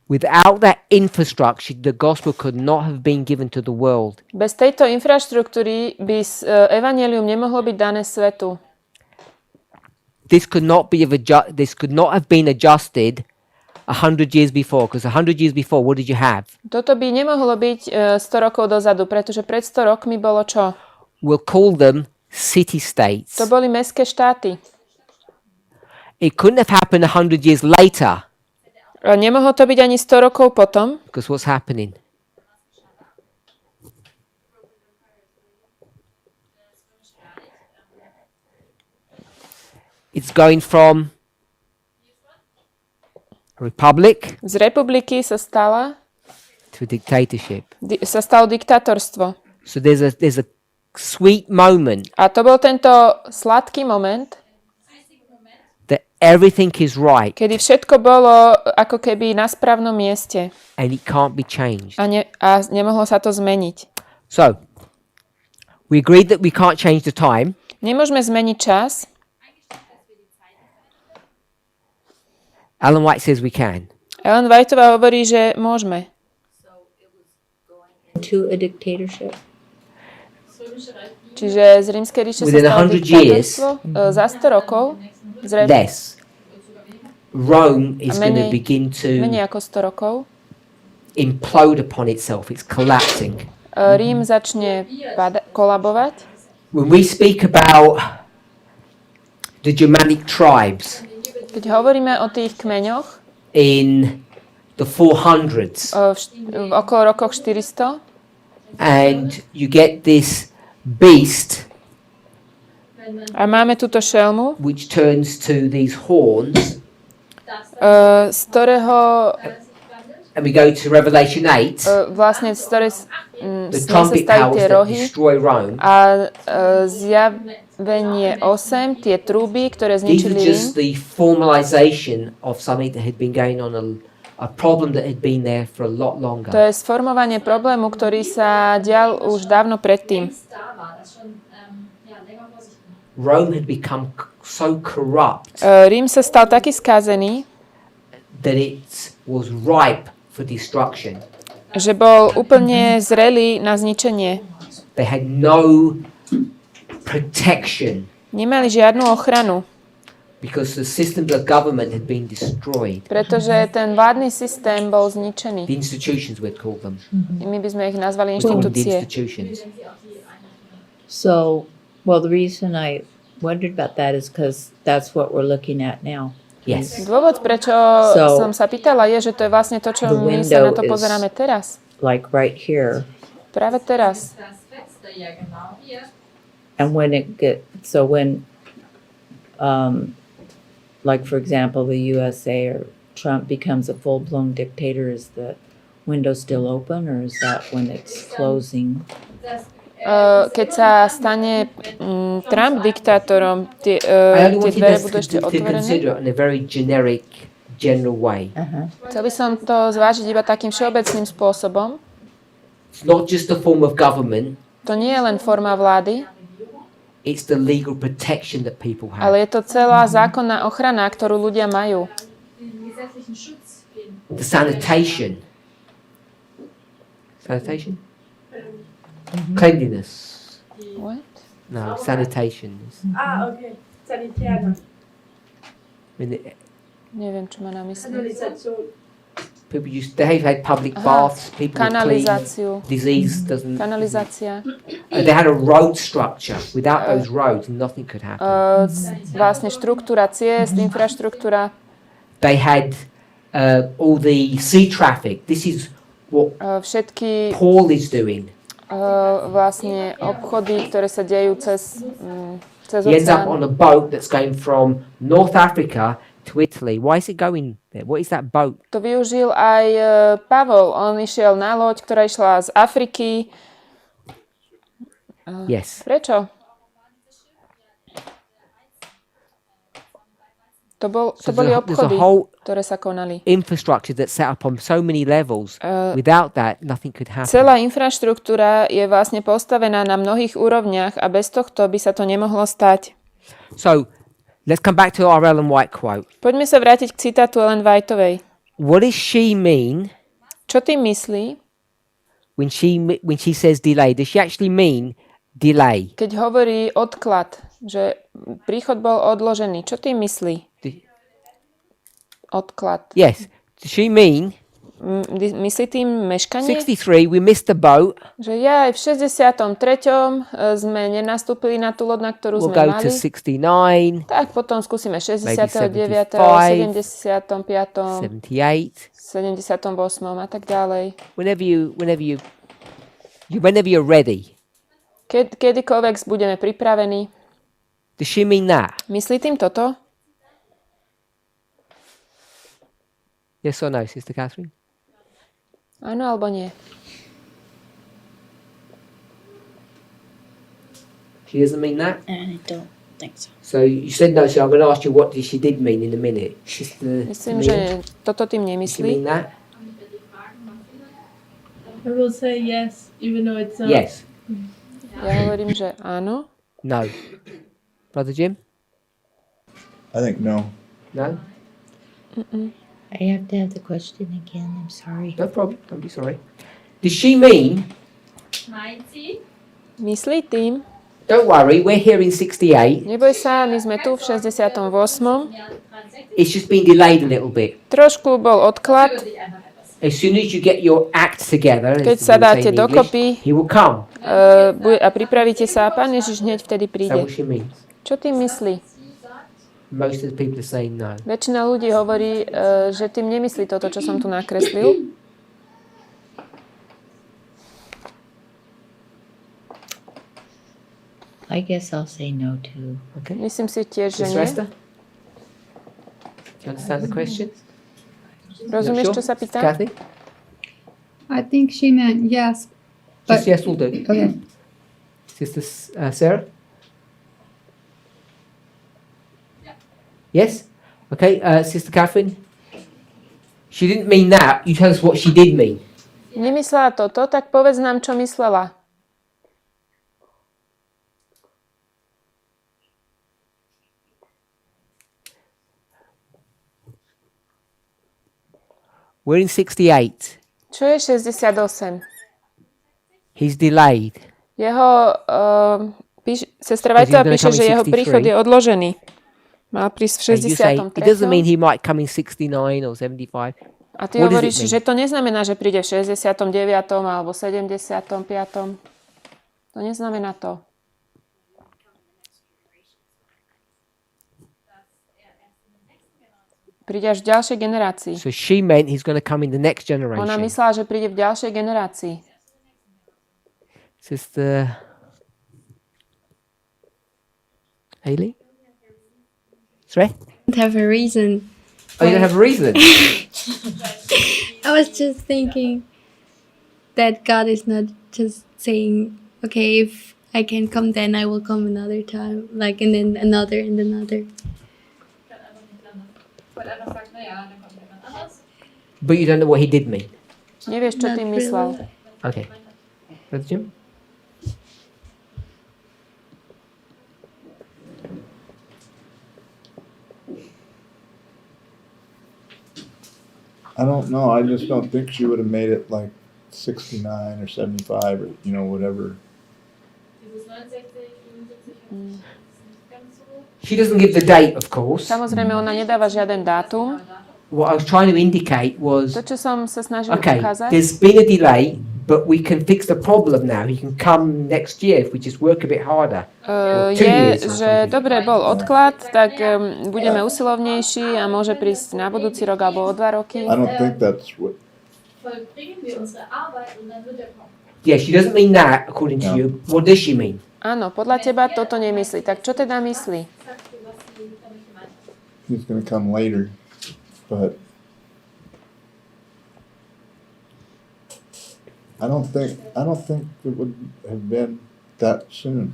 Without that infrastructure, the gospel could not have been given to the world. Bez tejto infraštruktúry by evanjelium nemohlo byť dané svetu. This could not have been adjusted 100 years before, because 100 years before, what did you have? Toto by nemohlo byť 100 rokov dozadu, pretože pred 100 rokmi bolo čo? We'll call them city-states. To boli mestské štáty. It couldn't have happened 100 years later, Nemohlo to byť ani 100 rokov potom, because what's happening? It's going from a republic z republiky sa to a dictatorship. stalo diktátorstvo. So there's a sweet moment A to bol tento sladký moment, that everything is right kedy všetko bolo ako keby na správnom mieste and it can't be changed. a nemohlo sa to zmeniť. So we agreed that we can't change the time. Nemôžeme zmeniť čas. Ellen White says we can. Ellen Whiteová hovorí, že môžeme. To a dictatorship. Čiže z Rímskej ríše sa Within stalo 100 years, diktátorstvo. Za 100 rokov less. Rome is going to menej- begin menej to ako 100 rokov. implode upon itself. It's collapsing. Rím začne kolabovať. When we speak about the Germanic tribes Keď hovoríme o tých kmeňoch in the 400s, v okolo rokoch 400, and you get this beast a máme túto šelmu, which turns to these horns, z ktorého and we go to Revelation 8, vlastne z ktorej the z nej sa trumpet stajú powers tie that rohy destroy Rome. a zjavenie 8, tie trúby, ktoré These are zničili just Rím. the formalization of something that had been going on, a problem that had been there for a lot To longer. je sformovanie problému, ktorý sa dial už dávno predtým. Rome had become so corrupt Rím sa stal taký skázený, that it was ripe for destruction. že bol úplne zrelý na zničenie. They had no protection Nemali žiadnu ochranu, because the systems of government had been destroyed. pretože ten vládny systém bol zničený. The institutions, we'd call them. My by sme ich nazvali The inštitúcie. institutions. So, well, the reason I wondered about that is because that's what we're looking at now. Yes. Dôvod, prečo So, som sa pýtala, je, že to je vlastne to, čo the my sa na window to is- pozeráme teraz. Like right here. Práve teraz. Das Fenster, ja genau hier. And when it get so when like for example, the USA or Trump becomes a full-blown dictator, is the window still open, or is that when it's closing? Keď sa stane Trump diktátorom, tie dvere budú ešte otvorené. In a very generic, general way. Chcel by som to zvážiť iba takým všeobecným spôsobom. It's not just a form of government. To nie je len forma vlády, It's the legal protection that people have. ale je to celá zákonná ochrana, ktorú ľudia majú. The sanitation. Sanitation? Cleanliness. What? No, sanitation. Okay. Sanitär. Neviem, čo má na mysli. People they've had public baths, people Kanalizáciu. clean, disease doesn't. Kanalizácia. They had a road structure. Without those roads, nothing could happen. Vlastne štruktúra ciest, infraštruktúra. They had all the sea traffic. This is what Všetky Paul is doing. vlastne obchody, ktoré sa dejú cez He ends up on oceán. a boat that's going from North Africa to Italy. Why is it going there? What is that boat? To využil aj Pavol. On išiel na loď, ktorá išla z Afriky. Yes. Prečo? To boli there's a obchody, whole ktoré sa konali. infrastructure that's set up on so many levels. Without that, nothing could happen. Celá infraštruktúra je vlastne postavená na mnohých úrovniach a bez tohto by sa to nemohlo stať. So, let's come back to our Ellen White quote. Poďme sa vrátiť k citátu Ellen Whiteovej. What does she mean Čo tým myslí, when she says delay? Does she actually mean delay? keď hovorí odklad, že príchod bol odložený? Čo tým myslí? Odklad. Yes. Does she mean Myslí tým meškanie? 63, we missed the boat. Že aj v 63. sme nenastúpili na tú loď, na ktorú We'll sme go mali. to 69, Tak potom skúsime 75, 69., 75., 78. 78. a tak ďalej. Whenever you're ready. Kedykoľvek budeme pripravení. Does she mean that? Myslí tým toto? Yes or no, Sister Catherine? Áno alebo nie? She doesn't mean that? I don't think so. So you said no, so I'm going to ask you what she did mean in a minute. Sister Myslím, Camille, že toto tým does she mean nemyslí. that? I will say yes, even though it's not. Yes. Ja hovorím, že áno. No. Brother Jim? I think no. No? I have to have the question again. I'm sorry. No problem. Don't be sorry. Does she mean, Meint sie? Myslí tým, don't worry, we're here in 68. neboj sa, my sme tu v 68. It's just been delayed a little bit. Trošku bol odklad. As soon as you get your act together, Keď as sa we say dáte in English, dokopy, he will come. a pripravíte sa a Pán Ježiš hneď vtedy Is that príde. what she means? Čo tým myslí? Most of the people are saying no. Väčšina ľudí hovorí, že tým nemyslí toto, čo som tu nakreslil. I guess I'll say no too. Okay. Myslím si tiež, že Sister nie. Esther? Do you understand the question? Rozumieš, Not čo sa sure? pýtam? Kathy? I think she meant yes. Just But, yes will do. okay. Sister Sarah? Yes? Okay, Sister Catherine? She didn't mean that. You tell us what she did mean. Nemyslela toto, tak povedz nám, čo myslela. We're in 68. Čo je 68? He's delayed. Jeho, sestra Vajtová píše, že jeho príchod je odložený. Mal prísť v And you say, it doesn't mean 63. he might come in 69 or 75. A ty What does hovoríš, it mean? že to neznamená, že príde v 69. alebo 75. To neznamená to. Príde až v ďalšej generácii. So she meant he's going to come in the next Ona generation. myslela, že príde v ďalšej generácii. Sister Hayley? Sorry? don't have a reason. Oh, you don't have a reason? I was just thinking that God is not just saying, okay, if I can come, then I will come another time, like, and then another and another. But you don't know what he did mean. Nevieš, čo Not tým really. myslel. Okay. Brother Jim? I don't know. I just don't think she would have made it like 69 or 75 or, you know, whatever. She doesn't give the date, of course. Samozrejme, ona nedáva žiaden dátum. What I was trying to indicate was, To, čo som sa snažil okay, ukázať, there's been a delay, but we can fix the problem now. He can come next year if we just work a bit harder. Or 2 je, years or že something. dobre, bol odklad, tak budeme usilovnejší a môže prísť na budúci rok alebo o 2 roky. I don't think that's what. Yeah, she doesn't mean that, according to No. you. What does she mean? Áno, podľa teba toto nemyslí. Tak čo teda myslí? He's going to come later, but I don't think it would have been that soon.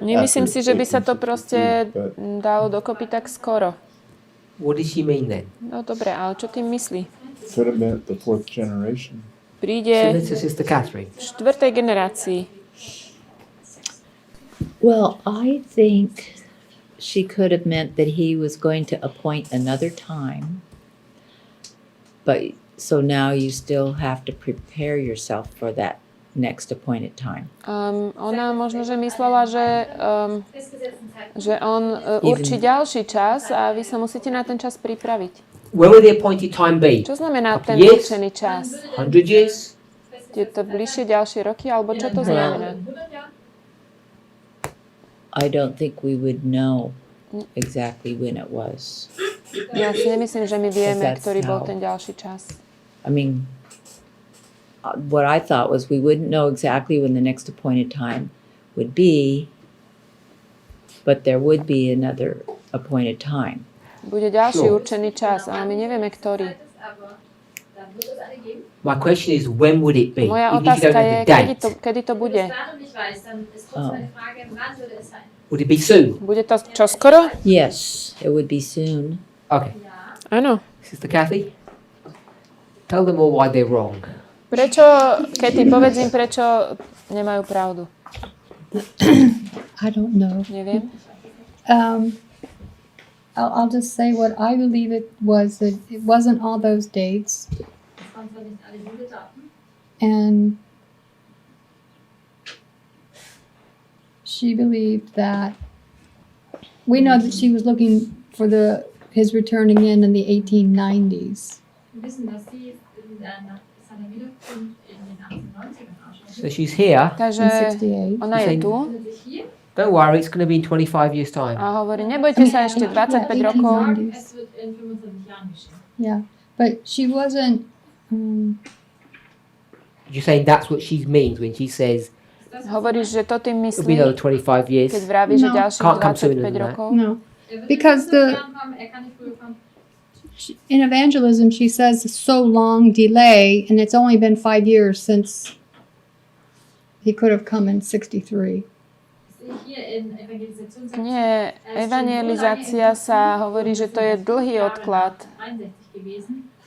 Nemyslím si, že by sa to 1863, proste but dalo dokopy tak skoro. What does she mean then? No dobre, ale čo tým myslí? could have been the 4th generation. Príde Send it to Sister Catherine. v 4. generácii. Well, I think she could have meant that he was going to appoint another time. But so now you still have to prepare yourself for that next appointed time. Ona možno, že myslela, že on určí ďalší čas a vy sa musíte na ten čas pripraviť. When will the appointed time be? Čo znamená ten Yes. určený čas? 100 years? Je to bližšie ďalšie roky, alebo čo to znamená? I don't think we would know exactly when it was. Ja si nemyslím, že my vieme, That's ktorý bol how- ten ďalší čas. I mean, what I thought was we wouldn't know exactly when the next appointed time would be, but there would be another appointed time. Bude ďalší Sure. určený čas, ale my nevieme, ktorý. My question is, when would it be? Moja Even if you don't otázka know je, the date. kedy to bude. Would it be soon? Bude to čoskoro? Yes, it would be soon. Okay. Áno. Sister Kathy? Tell them all why they're wrong. Prečo, Katy, povedz im, prečo nemajú pravdu. I don't know. Neviem. I'll just say what I believe it was. That it wasn't all those dates, and she believed that we know that she was looking for his returning in the 1890s. So she's here. Takže In 68. ona je tu Don't worry, it's going to be in 25 years' time. a hovorí, nebojte sa, ešte 25 rokov. 1890s. Yeah, but she wasn't. You're saying that's what she means when she says Hovoríš, že to tým it'll be another myslí, 25 years. keď vraví, že No. ďalších Can't come sooner 25 than that. rokov. No, because in evangelism she says so long delay, and it's only been 5 years since he could have come in 63. Nie, evangelizácia sa hovorí, že to je dlhý odklad,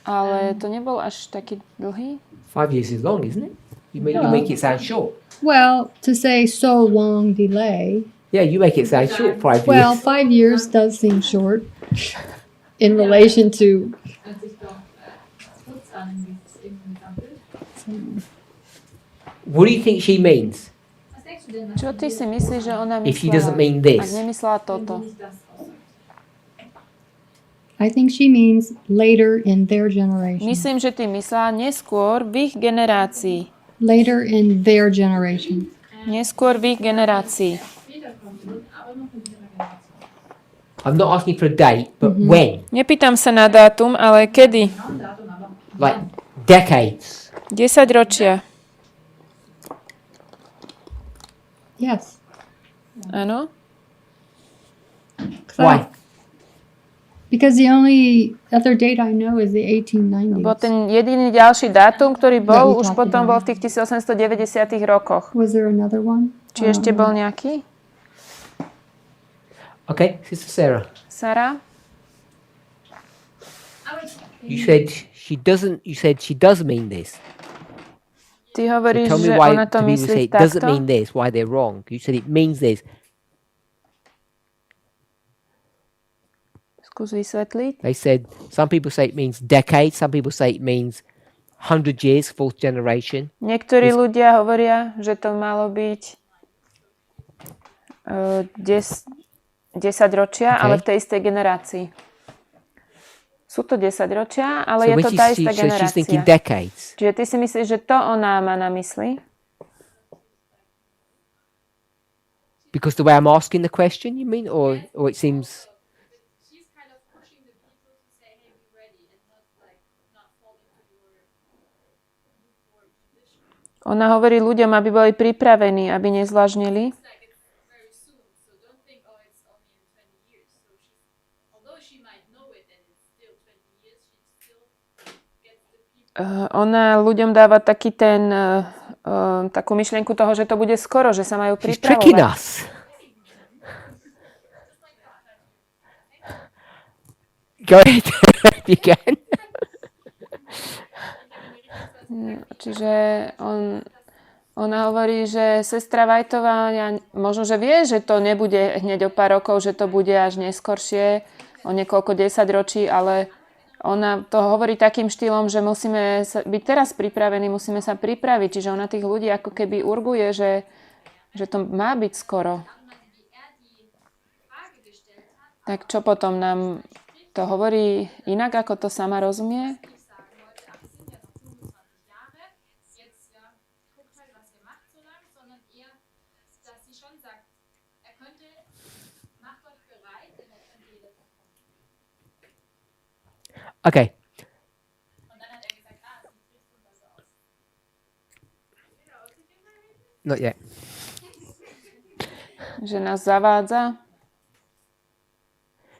ale to nebol až taký dlhý. 5 years is long, isn't it? You make it sound short. Well, to say so long delay, Yeah, you make it sound short, 5 well, years. 5 years does seem short in relation to. What do you think she means? Čo ty si myslíš, že ona If she myslela? doesn't mean Ak this. nemyslela toto. I think she means later in their generation. Myslím, že ty myslela neskôr v ich generácii. Later in their generation. Neskôr v ich generácii. I'm not asking for a date, but when? Nepýtam sa na dátum, ale kedy? Like decades. 10 ročia. Yes. Áno? Why? Because the only other date I know is the 1890s. Bo ten jediný ďalší dátum, ktorý That bol, we už talked potom bol about. v tých 1890 rokoch. Was there another one? Či ešte bol nejaký? Okay, Sister Sarah. Sara? You said she doesn't. You said she does mean this. Ty So hovoríš, tell me že why ona to to people say myslí it doesn't takto? mean this. Why they're wrong. You said it means this. Skús vysvetliť. They said some people say it means decades. Some people say it means 100 years, fourth generation. Niektorí ľudia hovoria, že to malo byť 10 ročia, Okay. ale v tej istej generácii. Sú to 10 ročia, ale So je when to tá istá so she's thinking generácia. decades. Čiže ty si myslíš, že to ona má na mysli? Because the way I'm asking the question, you mean, or it seems. She's kind of pushing the people to say, hey, be ready, and not like not fall into your lukewarm tradition. Ona hovorí ľuďom, aby boli pripravení, aby nezvlážnili. It's like it's very soon, so don't think, oh, it's only in 20 years. So she, although she might know it and it's still 20 years, she still gets the people. Ona ľuďom dáva taký ten, takú myšlienku toho, že to bude skoro, že sa majú She's tricking pripravovať. us. Go ahead, if you can. Čiže ona hovorí, že sestra Vajtová možno, že vie, že to nebude hneď o pár rokov, že to bude až neskoršie, o niekoľko 10 ročí, ale ona to hovorí takým štýlom, že musíme byť teraz pripravení, musíme sa pripraviť. Čiže ona tých ľudí ako keby urguje, že to má byť skoro. Tak čo potom nám to hovorí inak, ako to sama rozumie? Okay. Not yet. Že nás zavádza.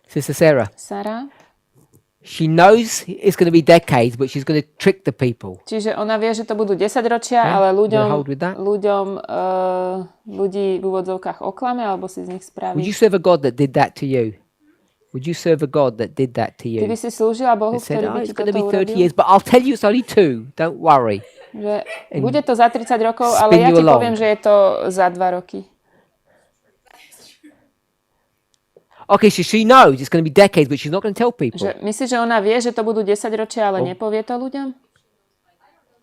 Sister Sarah. Sara. She knows it's going to be decades, but she's going to trick the people. Čiže ona vie, že to budú 10 ročia, Yeah, ale hold with that. ľudí v úvodzovkách oklame, alebo si z nich spraví. Would you serve a God that did that to you? Would you serve a God that did that to Ty by you? si slúžila Bohu, That said, ktorý by it's ti going to toto be 30 urobil? years, but I'll tell you it's only 2. Don't worry. Že bude to za 30 rokov, ale spin ja you ti along. poviem, že je to za 2 roky. Okay, so she knows it's going to be decades, but she's not going to tell people. Že, myslíš, že ona vie, že to budú 10 ročia, ale nepovie to ľuďom?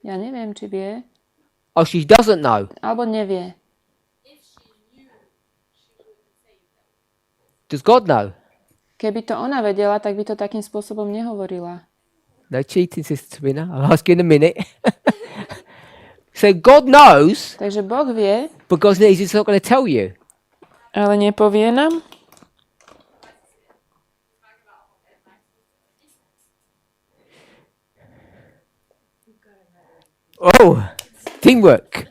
Ja neviem, či vie. Oh, she doesn't know. Alebo nevie. Does God know? Keby to ona vedela, tak by to takým spôsobom nehovorila. No cheating, Sister Sabrina. I'll ask you in a minute. So God knows, Takže Boh vie, but God knows He's not going to tell you. ale nepovie nám. Oh, teamwork.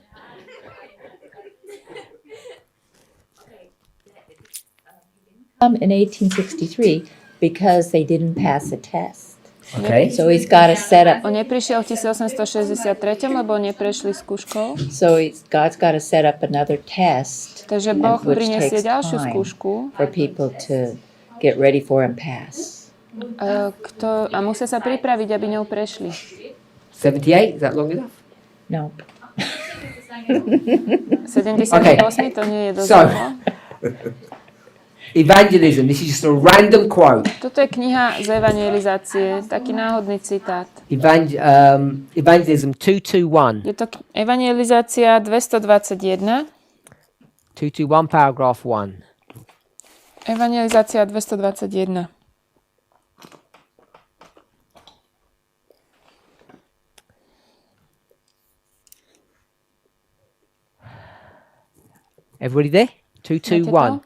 In 1863 because they didn't pass a test. Okay. So he's got to set up. On neprišiel v 1863, lebo neprešli skúškou. So God's got to set up another test. Takže Boh which prinesie takes ďalšiu time skúšku for people to get ready for and pass. a musia sa pripraviť, aby ňou prešli. 78, is that long enough? No. 78, to nie je dosť So- dlho. Evangelism, this is just a random quote. Toto je kniha z evangelizácie, taký náhodný citát. Evangelism 221. Je to evangelizácia 221. 221, paragraph 1. Evangelizácia 221. Everybody there? 221.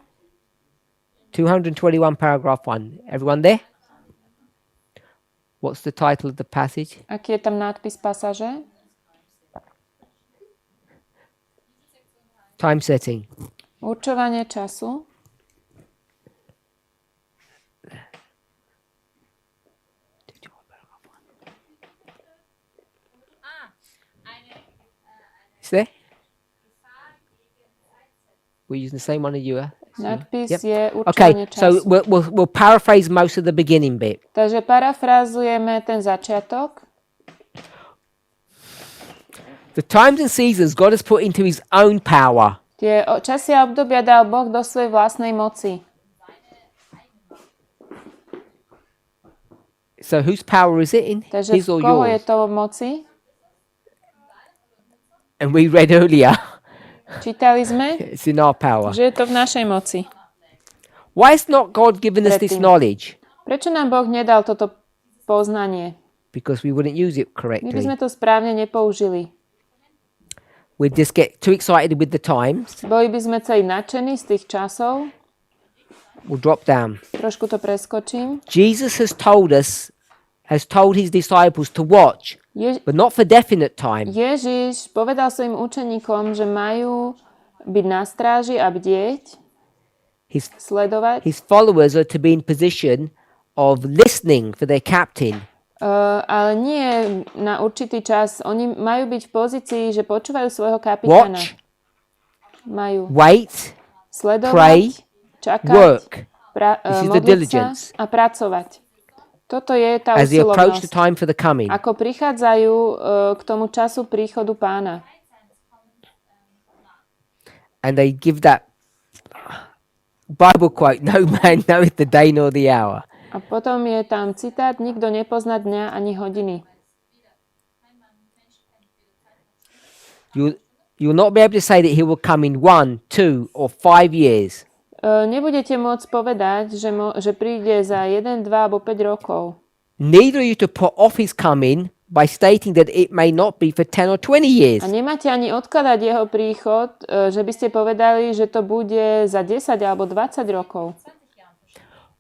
221, paragraph 1. Everyone there? What's the title of the passage? Aký je tam nápis pasáže? Time setting. Určovanie času. We're using the same one as you are. Nadpis Yep. je Okay, určovanie so času. we'll paraphrase most of the beginning bit. Takže parafrázujeme ten začiatok. The times and seasons God has put into his own power. Tie časy a obdobia dal Boh do svojej vlastnej moci. So whose power is it in? Takže His or koho je yours? to moci? And we read earlier, Čítali sme, it's in our power. že je to v našej moci. Why has not God given us this Predtým. knowledge? Prečo nám Boh nedal toto poznanie? Because we wouldn't use it My by correctly. sme to správne nepoužili. We'd just get too excited with the times. Boli by sme celí nadšení z tých časov. We'll drop down. Trošku to preskočím. Jesus has told his disciples to watch, but not for definite time. Ježiš povedal svojim učeníkom, že majú byť na stráži a bdieť, sledovať, His followers are to be in position of listening for their captain. ale nie na určitý čas. Oni majú byť v pozícii, že počúvajú svojho kapitána. Watch, Majú wait, sledovať, pray, čakať, work. This is the modliť sa diligence. a pracovať. Toto je tá As they approach the usilovnosť. time for the coming. Ako prichádzajú k tomu času príchodu Pána. And they give that Bible quote, no man knoweth the day nor the hour. A potom je tam citát, nikto nepozná dňa ani hodiny. You'll not be able to say that he will come in 1, 2 or 5 years. Nebudete môcť povedať, že príde za 1, 2 alebo 5 rokov. Neither are you to put off his coming by stating that it may not be for 10 or 20 years. A nemáte ani odkladať jeho príchod, že by ste povedali, že to bude za 10 alebo 20 rokov.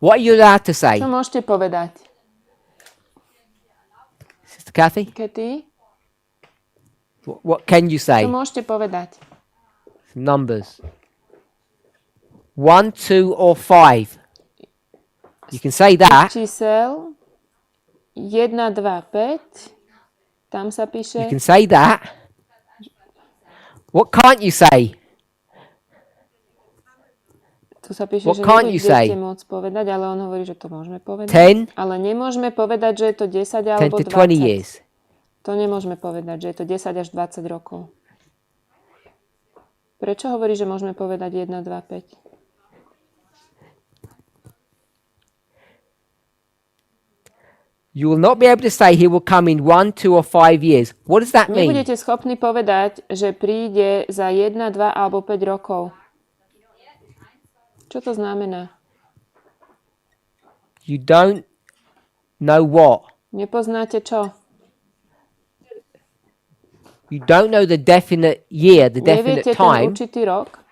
What are you allowed to say? Čo môžete povedať? Sister Kathy? Katy? What can you say? Čo môžete povedať? Numbers. 1, 2 or 5. You can say that. Čísel 1, 2, 5. Tam sa You píše. can say that. What can't you say? Tu sa píše, What že can't you say? nebudete môcť povedať, ale on hovorí, že to môžeme povedať. 10, Ale nemôžeme povedať, že je to 10 10 alebo to 20. 20 years. To nemôžeme povedať, že je to 10 až 20 rokov. Prečo hovorí, že môžeme povedať 1, 2, 5? You will not be able to say he will come in 1, 2 or 5 years. What does that mean? Nebudete schopní povedať, že príde za 1, 2 alebo 5 rokov. Čo to znamená? You don't know what. Nepoznáte čo? You don't know the definite year, the definite Neviete ten time, určitý rok,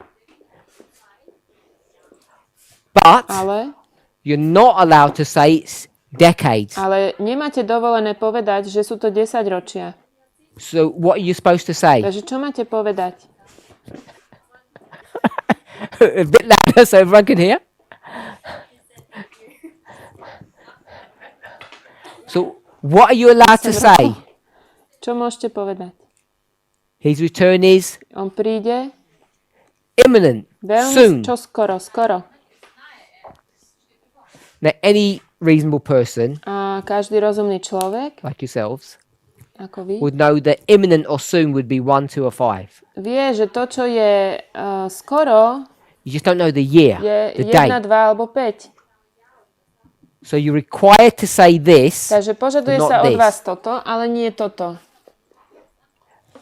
but ale you're not allowed to say it's decades. nemáte dovolené povedať, že sú to 10 ročia. So what are you supposed to say? Takže čo máte povedať? A bit louder so everyone can hear. So what are you allowed to say? Čo môžete povedať? His return is On príde imminent, veľmi soon. skoro. Now any reasonable person A každý rozumný človek, like yourselves ako vy, would know that imminent or soon would be 1, 2 or 5. vie, že to, čo je skoro, You just don't know the year, je the 1, date. 2 alebo 5. So you're required to say this. Takže požaduje Not sa od this. vás toto, ale nie toto.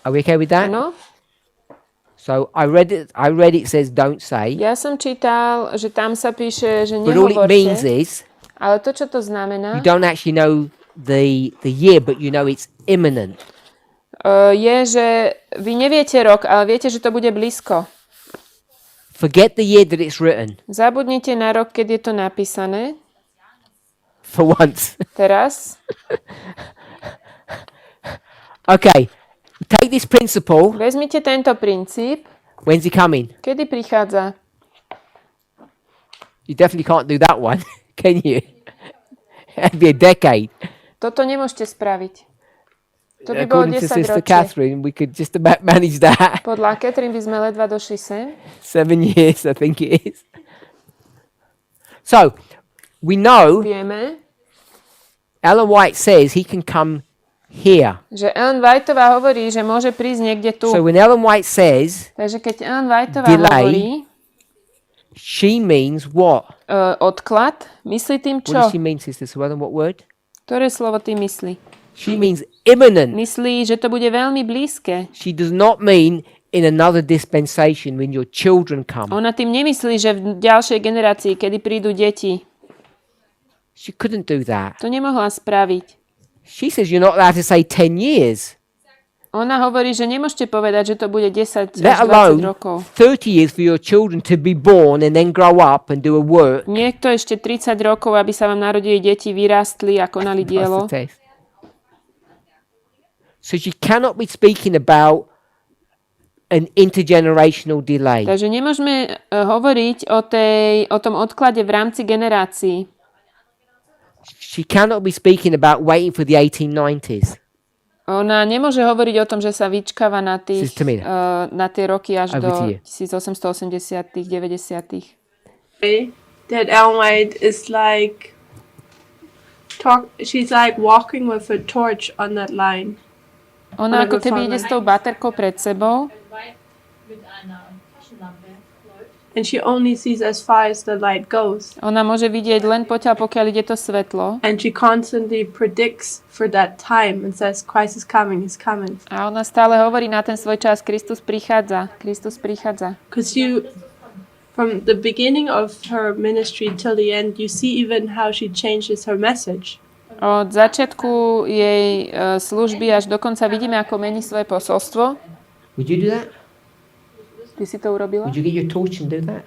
Are we okay with that? Áno? So I read it says don't say. Ja som čítal, že tam sa píše, že But all it means nehovorte, is ale to, čo to znamená, you don't actually know the year, but you know it's imminent. je, že vy neviete rok, ale viete, že to bude blízko. Forget the year that it's written Zabudnite na rok, keď je to napísané. for once. Teraz. Okay, take this principle. Vezmite tento princíp. When's he coming? Kedy prichádza? You definitely can't do that one, can you? It'd be a decade. Toto nemôžete spraviť. To by bolo according to 10 Sister ročie. Catherine, we could just about manage that. Podľa Catherine by sme ledva došli sem. 7 years, I think it is. So, we know Vieme, Ellen White says he can come here. že Ellen Whiteová hovorí, že môže prísť niekde tu. So when Ellen White says Takže keď Ellen Whiteová delay, hovorí she means what? odklad, myslí tým What does čo? she mean, Sister Suellen? What word? Ktoré slovo tým myslí? She means imminent. Myslí, že to bude veľmi blízke. She does not mean in another dispensation when your children come. Ona tým nemyslí, že v ďalšej generácii, kedy prídu deti. She couldn't do that. To nemohla spraviť. She says you're not allowed to say 10 years, Ona hovorí, že nemôžete povedať, že to bude 10 let až 20 alone rokov. 30 years for your children to be born and then grow up and do a work. Niekto ešte 30 rokov, aby sa vám narodili deti, vyrástli a konali dielo. That's the test. So she cannot be speaking about an intergenerational delay. Takže nemôžeme hovoriť o tom odklade v rámci generácií. She cannot be speaking about waiting for the 1890s. Ona nemôže hovoriť o tom, že sa vyčkáva na tie roky až Over do to you. 1880 90 That Ellen White is like she's like walking with a torch on that line. Ona ako keby ide s tou baterkou pred sebou And she only sees as far as the light goes. ona môže vidieť len pokiaľ ide to svetlo. And she constantly predicts for that time and says, Christ is coming, he's coming. A ona stále hovorí na ten svoj čas, Kristus prichádza. Because from the beginning of her ministry till the end, you see even how she changes her message. Od začiatku jej služby až do konca vidíme, ako mení svoje posolstvo. Would you do that? Ty si to urobila? Would you get your torch and do that?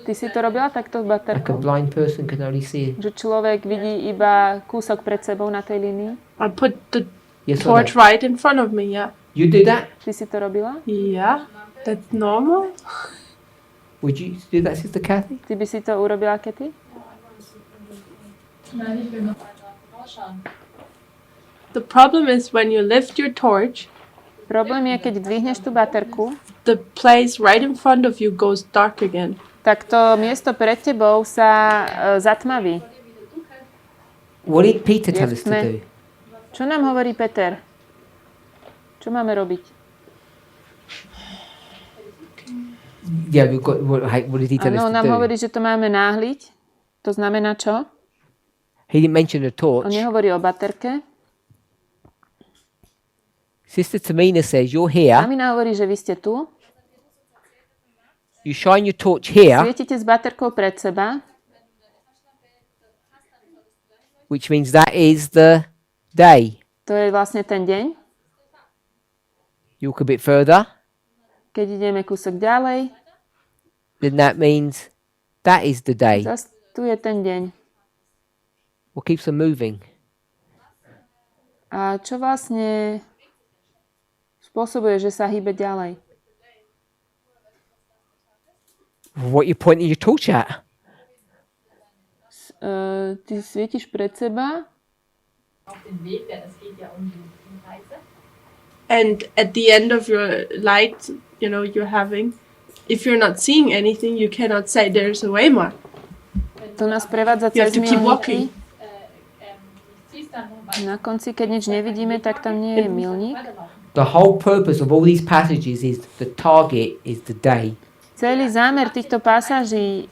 Ty si to robila takto s Like a baterkou? blind person can only see. Že človek vidí iba kúsok pred sebou na tej línii? I put the Yes or torch no? right in front of me, yeah. You do that? Ty si to robila? Yeah, that's normal. Would you do that, Sister Kathy? Ty by si to urobila, Kety? The problem is when you lift your torch, Problém je, keď dvihneš tú baterku, the place right in front of you goes dark again. tak to miesto pred tebou sa zatmaví. What did Peter tell us to do? Čo nám hovorí Peter? Čo máme robiť? Yeah, we've got. What did he tell Áno, us nám to do? hovorí, že to máme náhliť. To znamená čo? He didn't mention a torch. On nehovorí o baterke. Sister Tamina says you're here. Amina hovorí, že vy ste tu. You shine your torch here, Svietite s baterkou pred seba, which means that is the day. to je vlastne ten deň. You look a bit further, Keď ideme kúsok ďalej, then that means that is the day. zas tu je ten deň. What keeps them moving? A čo vlastne spôsobuje, že sa hýbe ďalej? What you're pointing your torch at? Ty svietiš pred seba And at the end of your light, you're having, if you're not seeing anything, you cannot say there's a way mark. to nás prevádza You have cez to keep milníky. walking. Na konci, keď nič nevidíme, tak tam nie je milník. The whole purpose of all these passages is the target is the day. Celý zámer týchto pasáží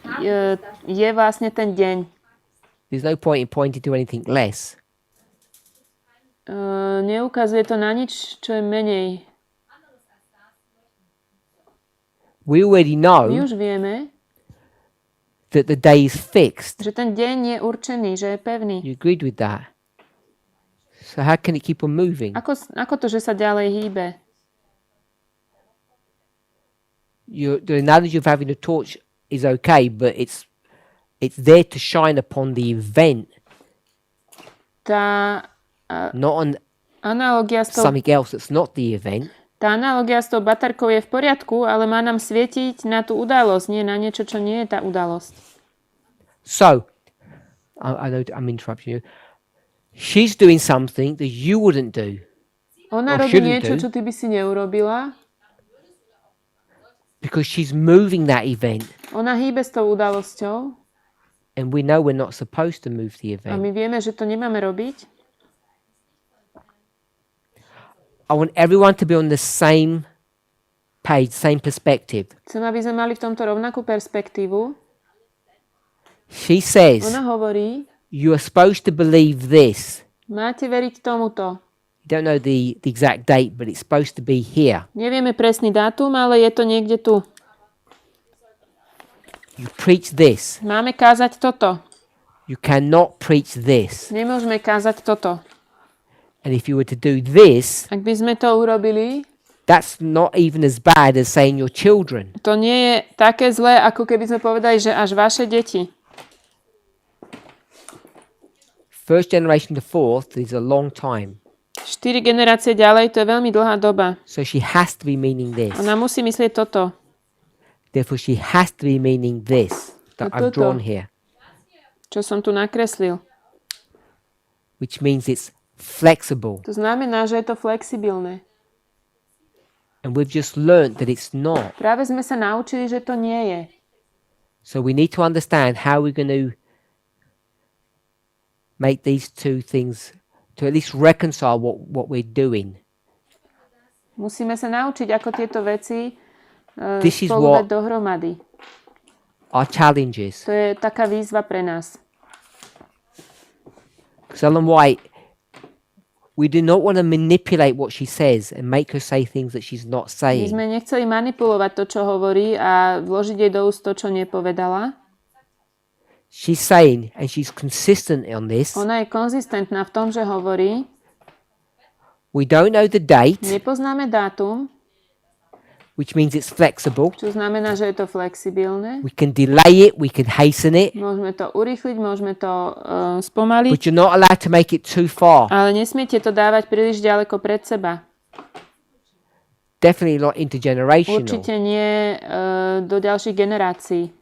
je vlastne ten deň. There's no point in pointing to anything less. Neukazuje to na nič, čo je menej. We already My know už vieme, that the day is fixed. že ten deň je určený, že je pevný. You agreed with that. So how can it keep on moving? Ako to, že sa ďalej hýbe? The analogy of having a torch is okay, but it's there to shine upon the event, Tá not on analogia s tou something else that's not the event. Tá analogia s tou baterkou je v poriadku, ale má nám svietiť na tú udalosť, nie na niečo, čo nie je tá udalosť. So, I know I'm interrupting you. She's doing something that you wouldn't do. Ona or robí shouldn't niečo, do, čo ty by si neurobila. because she's moving that event, Ona hýbe s tou udalosťou and we know we're not supposed to move the a event. my vieme, že to nemáme robiť. I want everyone to be on the same page, same perspective. Chcem, aby sme mali v tomto rovnakú perspektívu. She says, Ona hovorí, you are supposed to believe this. máte veriť tomuto. You don't know the exact date, but it's supposed to be here. Nevieme presný dátum, ale je to niekde tu. You preach this. Máme kázať toto. You cannot preach this. Nemôžeme kázať toto. And if you were to do this, Ak by sme to urobili, that's not even as bad as saying your children. to nie je také zlé, ako keby sme povedali, že až vaše deti. First generation to fourth is a long time. 4 generácie ďalej, to je veľmi dlhá doba. So she has to be meaning this. Ona musí myslieť toto. Therefore, she has to be meaning this that I've drawn here, Čo som tu nakreslil. which means it's flexible. To znamená, že je to flexibilné. And we've just learnt that it's not. Práve sme sa naučili, že to nie je. So we need to understand how we're going to make these two things, to at least reconcile what we're doing. Musíme sa naučiť, ako tieto veci This is spolu dať what- dohromady. Our challenges. To je taká výzva pre nás. Because Ellen White, we do not want to manipulate what she says and make her say things that she's not My saying. sme nechceli manipulovať to, čo hovorí a vložiť jej do úst to, čo nepovedala. She's saying, and she's consistent on this, Ona je konzistentná v tom, že hovorí, we don't know the date, nepoznáme dátum, which means it's flexible. čo znamená, že je to flexibilné. We can delay it, we can hasten it, Môžeme to urýchliť, môžeme to spomaliť, but you're not allowed to make it too far. ale nesmiete to dávať príliš ďaleko pred seba. Definitely not intergenerational. Určite nie do ďalších generácií.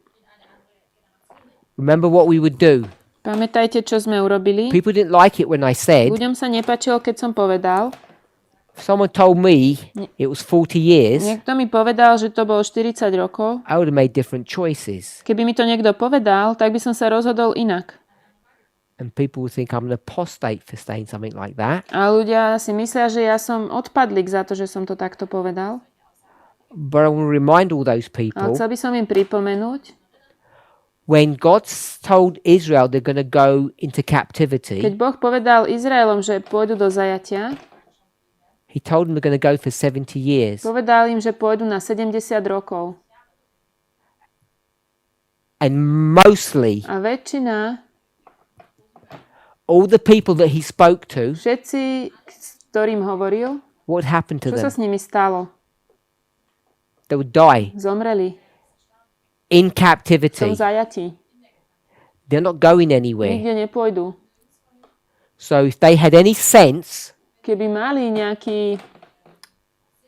Remember what we would do. Pamätajte, čo sme urobili. People didn't like it when I said, Ľuďom sa nepáčilo, keď som povedal. someone told me it was 40 years, Niekto mi povedal, že to bolo 40 rokov. I would have made different choices. Keby mi to niekto povedal, tak by som sa rozhodol inak. And people would think I'm an apostate for saying something like that. A ľudia si myslia, že ja som odpadlík za to, že som to takto povedal. But I want to remind all those Ale people, chcel by som im pripomenúť, when God told Israel they're going to go into keď captivity, Boh povedal Izraelom, že pôjdu do zajatia, He told them they're going to go for 70 years. povedal im, že pôjdu na 70 rokov. And mostly, A väčšina, all the people that He spoke to, všetci, s ktorým hovoril, what happened to čo sa them? s nimi stalo? They would die Zomreli in v tom captivity. zajatí. They're not going anywhere. Nikde nepôjdu. So if they had any sense, Keby mali nejaký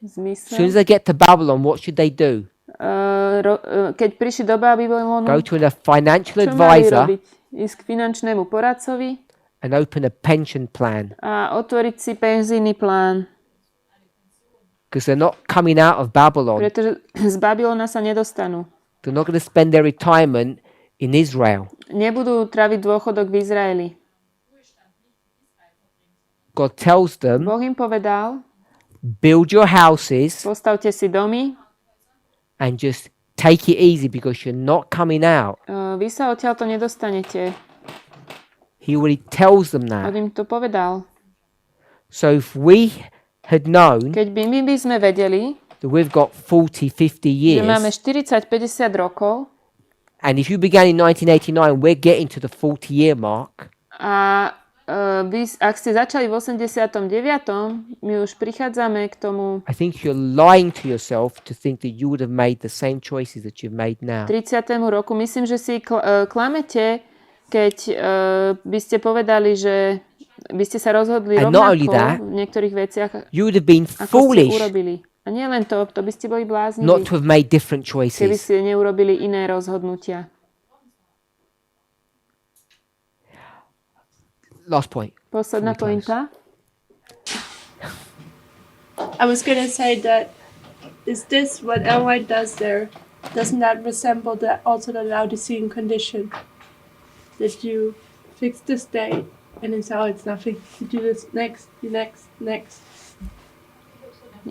as soon as zmysel, they get to Babylon, what should they do? keď prišli do Babylonu, Go to a financial čo mali advisor robiť? Ísť k finančnému poradcovi and open a pension plan, a otvoriť si penzijný plán, because they're not coming out of Babylon. pretože z Babylona sa nedostanú. They're not going to spend their retirement in Israel. Nebudú traviť dôchodok v Izraeli. God tells them, Boh im povedal, build your houses postavte si domy, and just take it easy because you're not coming out. vy sa odtiaľto nedostanete. He already tells them On that. im to povedal. So if we had known Keď by my sme vedeli, that we've got 40, 50 že máme years, 40-50 rokov and if you began in 1989, we're getting to the 40-year mark, a vy, ak ste začali v 89., my už prichádzame k tomu I think you're lying to yourself to think that you would have made the same choices that you've made now. 30. roku. Myslím, že si klamete, keď by ste povedali, že by ste sa rozhodli And not only rovnako that, v niektorých veciach, You would have been ako ste foolish urobili. A nie len to by ste boli blázni, not to have made different keby choices. ste neurobili iné rozhodnutia. Last point. Posledná Before we close. pointa. I was going to say that is this what Ellen White does there? Doesn't that resemble also the Laodicean condition? That you fix this date and it's it's nothing. You do this next.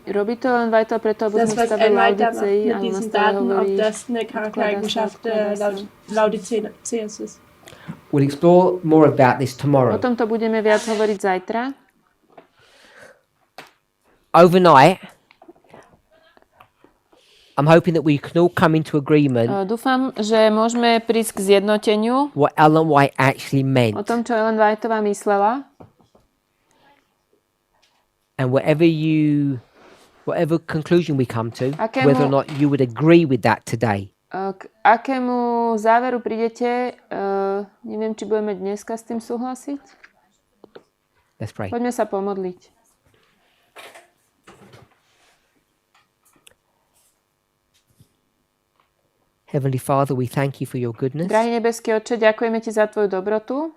Robí to Ellen White preto, aby Das, sme was stave Ellen White da Laodicei mit a diesen nastaví Daten, ob hovorí, das eine Charaktereigenschaft der Laodiceens ist. We'll explore more about this o tomorrow. tomto budeme viac hovoriť zajtra. Overnight, I'm hoping that we can all come into agreement Dúfam, že môžeme prísť k zjednoteniu what Ellen White actually meant. o tom, čo Ellen Whiteová myslela. And whatever conclusion we come to, Akému- whether or not you would agree with that today. K akému záveru prídete, neviem, či budeme dneska s tým súhlasiť. Let's pray. Poďme sa pomodliť. Heavenly Father, we thank you for your goodness. Drahý nebeský Otče, ďakujeme Ti za Tvoju dobrotu.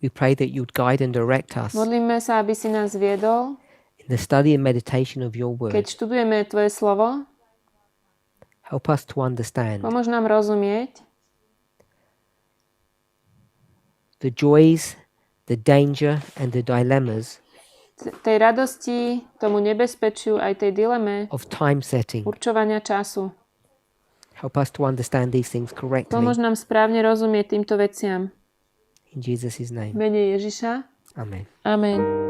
We pray that you'd guide and direct us Modlíme sa, aby si nás viedol, in the study and meditation of your word. keď študujeme Tvoje slovo. Help us to understand Pomôž nám rozumieť the joys, the danger and the dilemmas tej radosti, tomu nebezpečiu, aj tej dileme of time setting. určovania času. Help us to understand these things correctly. Pomôž nám správne rozumieť týmto veciam. In Jesus' name. V mene Ježiša. Amen. Amen.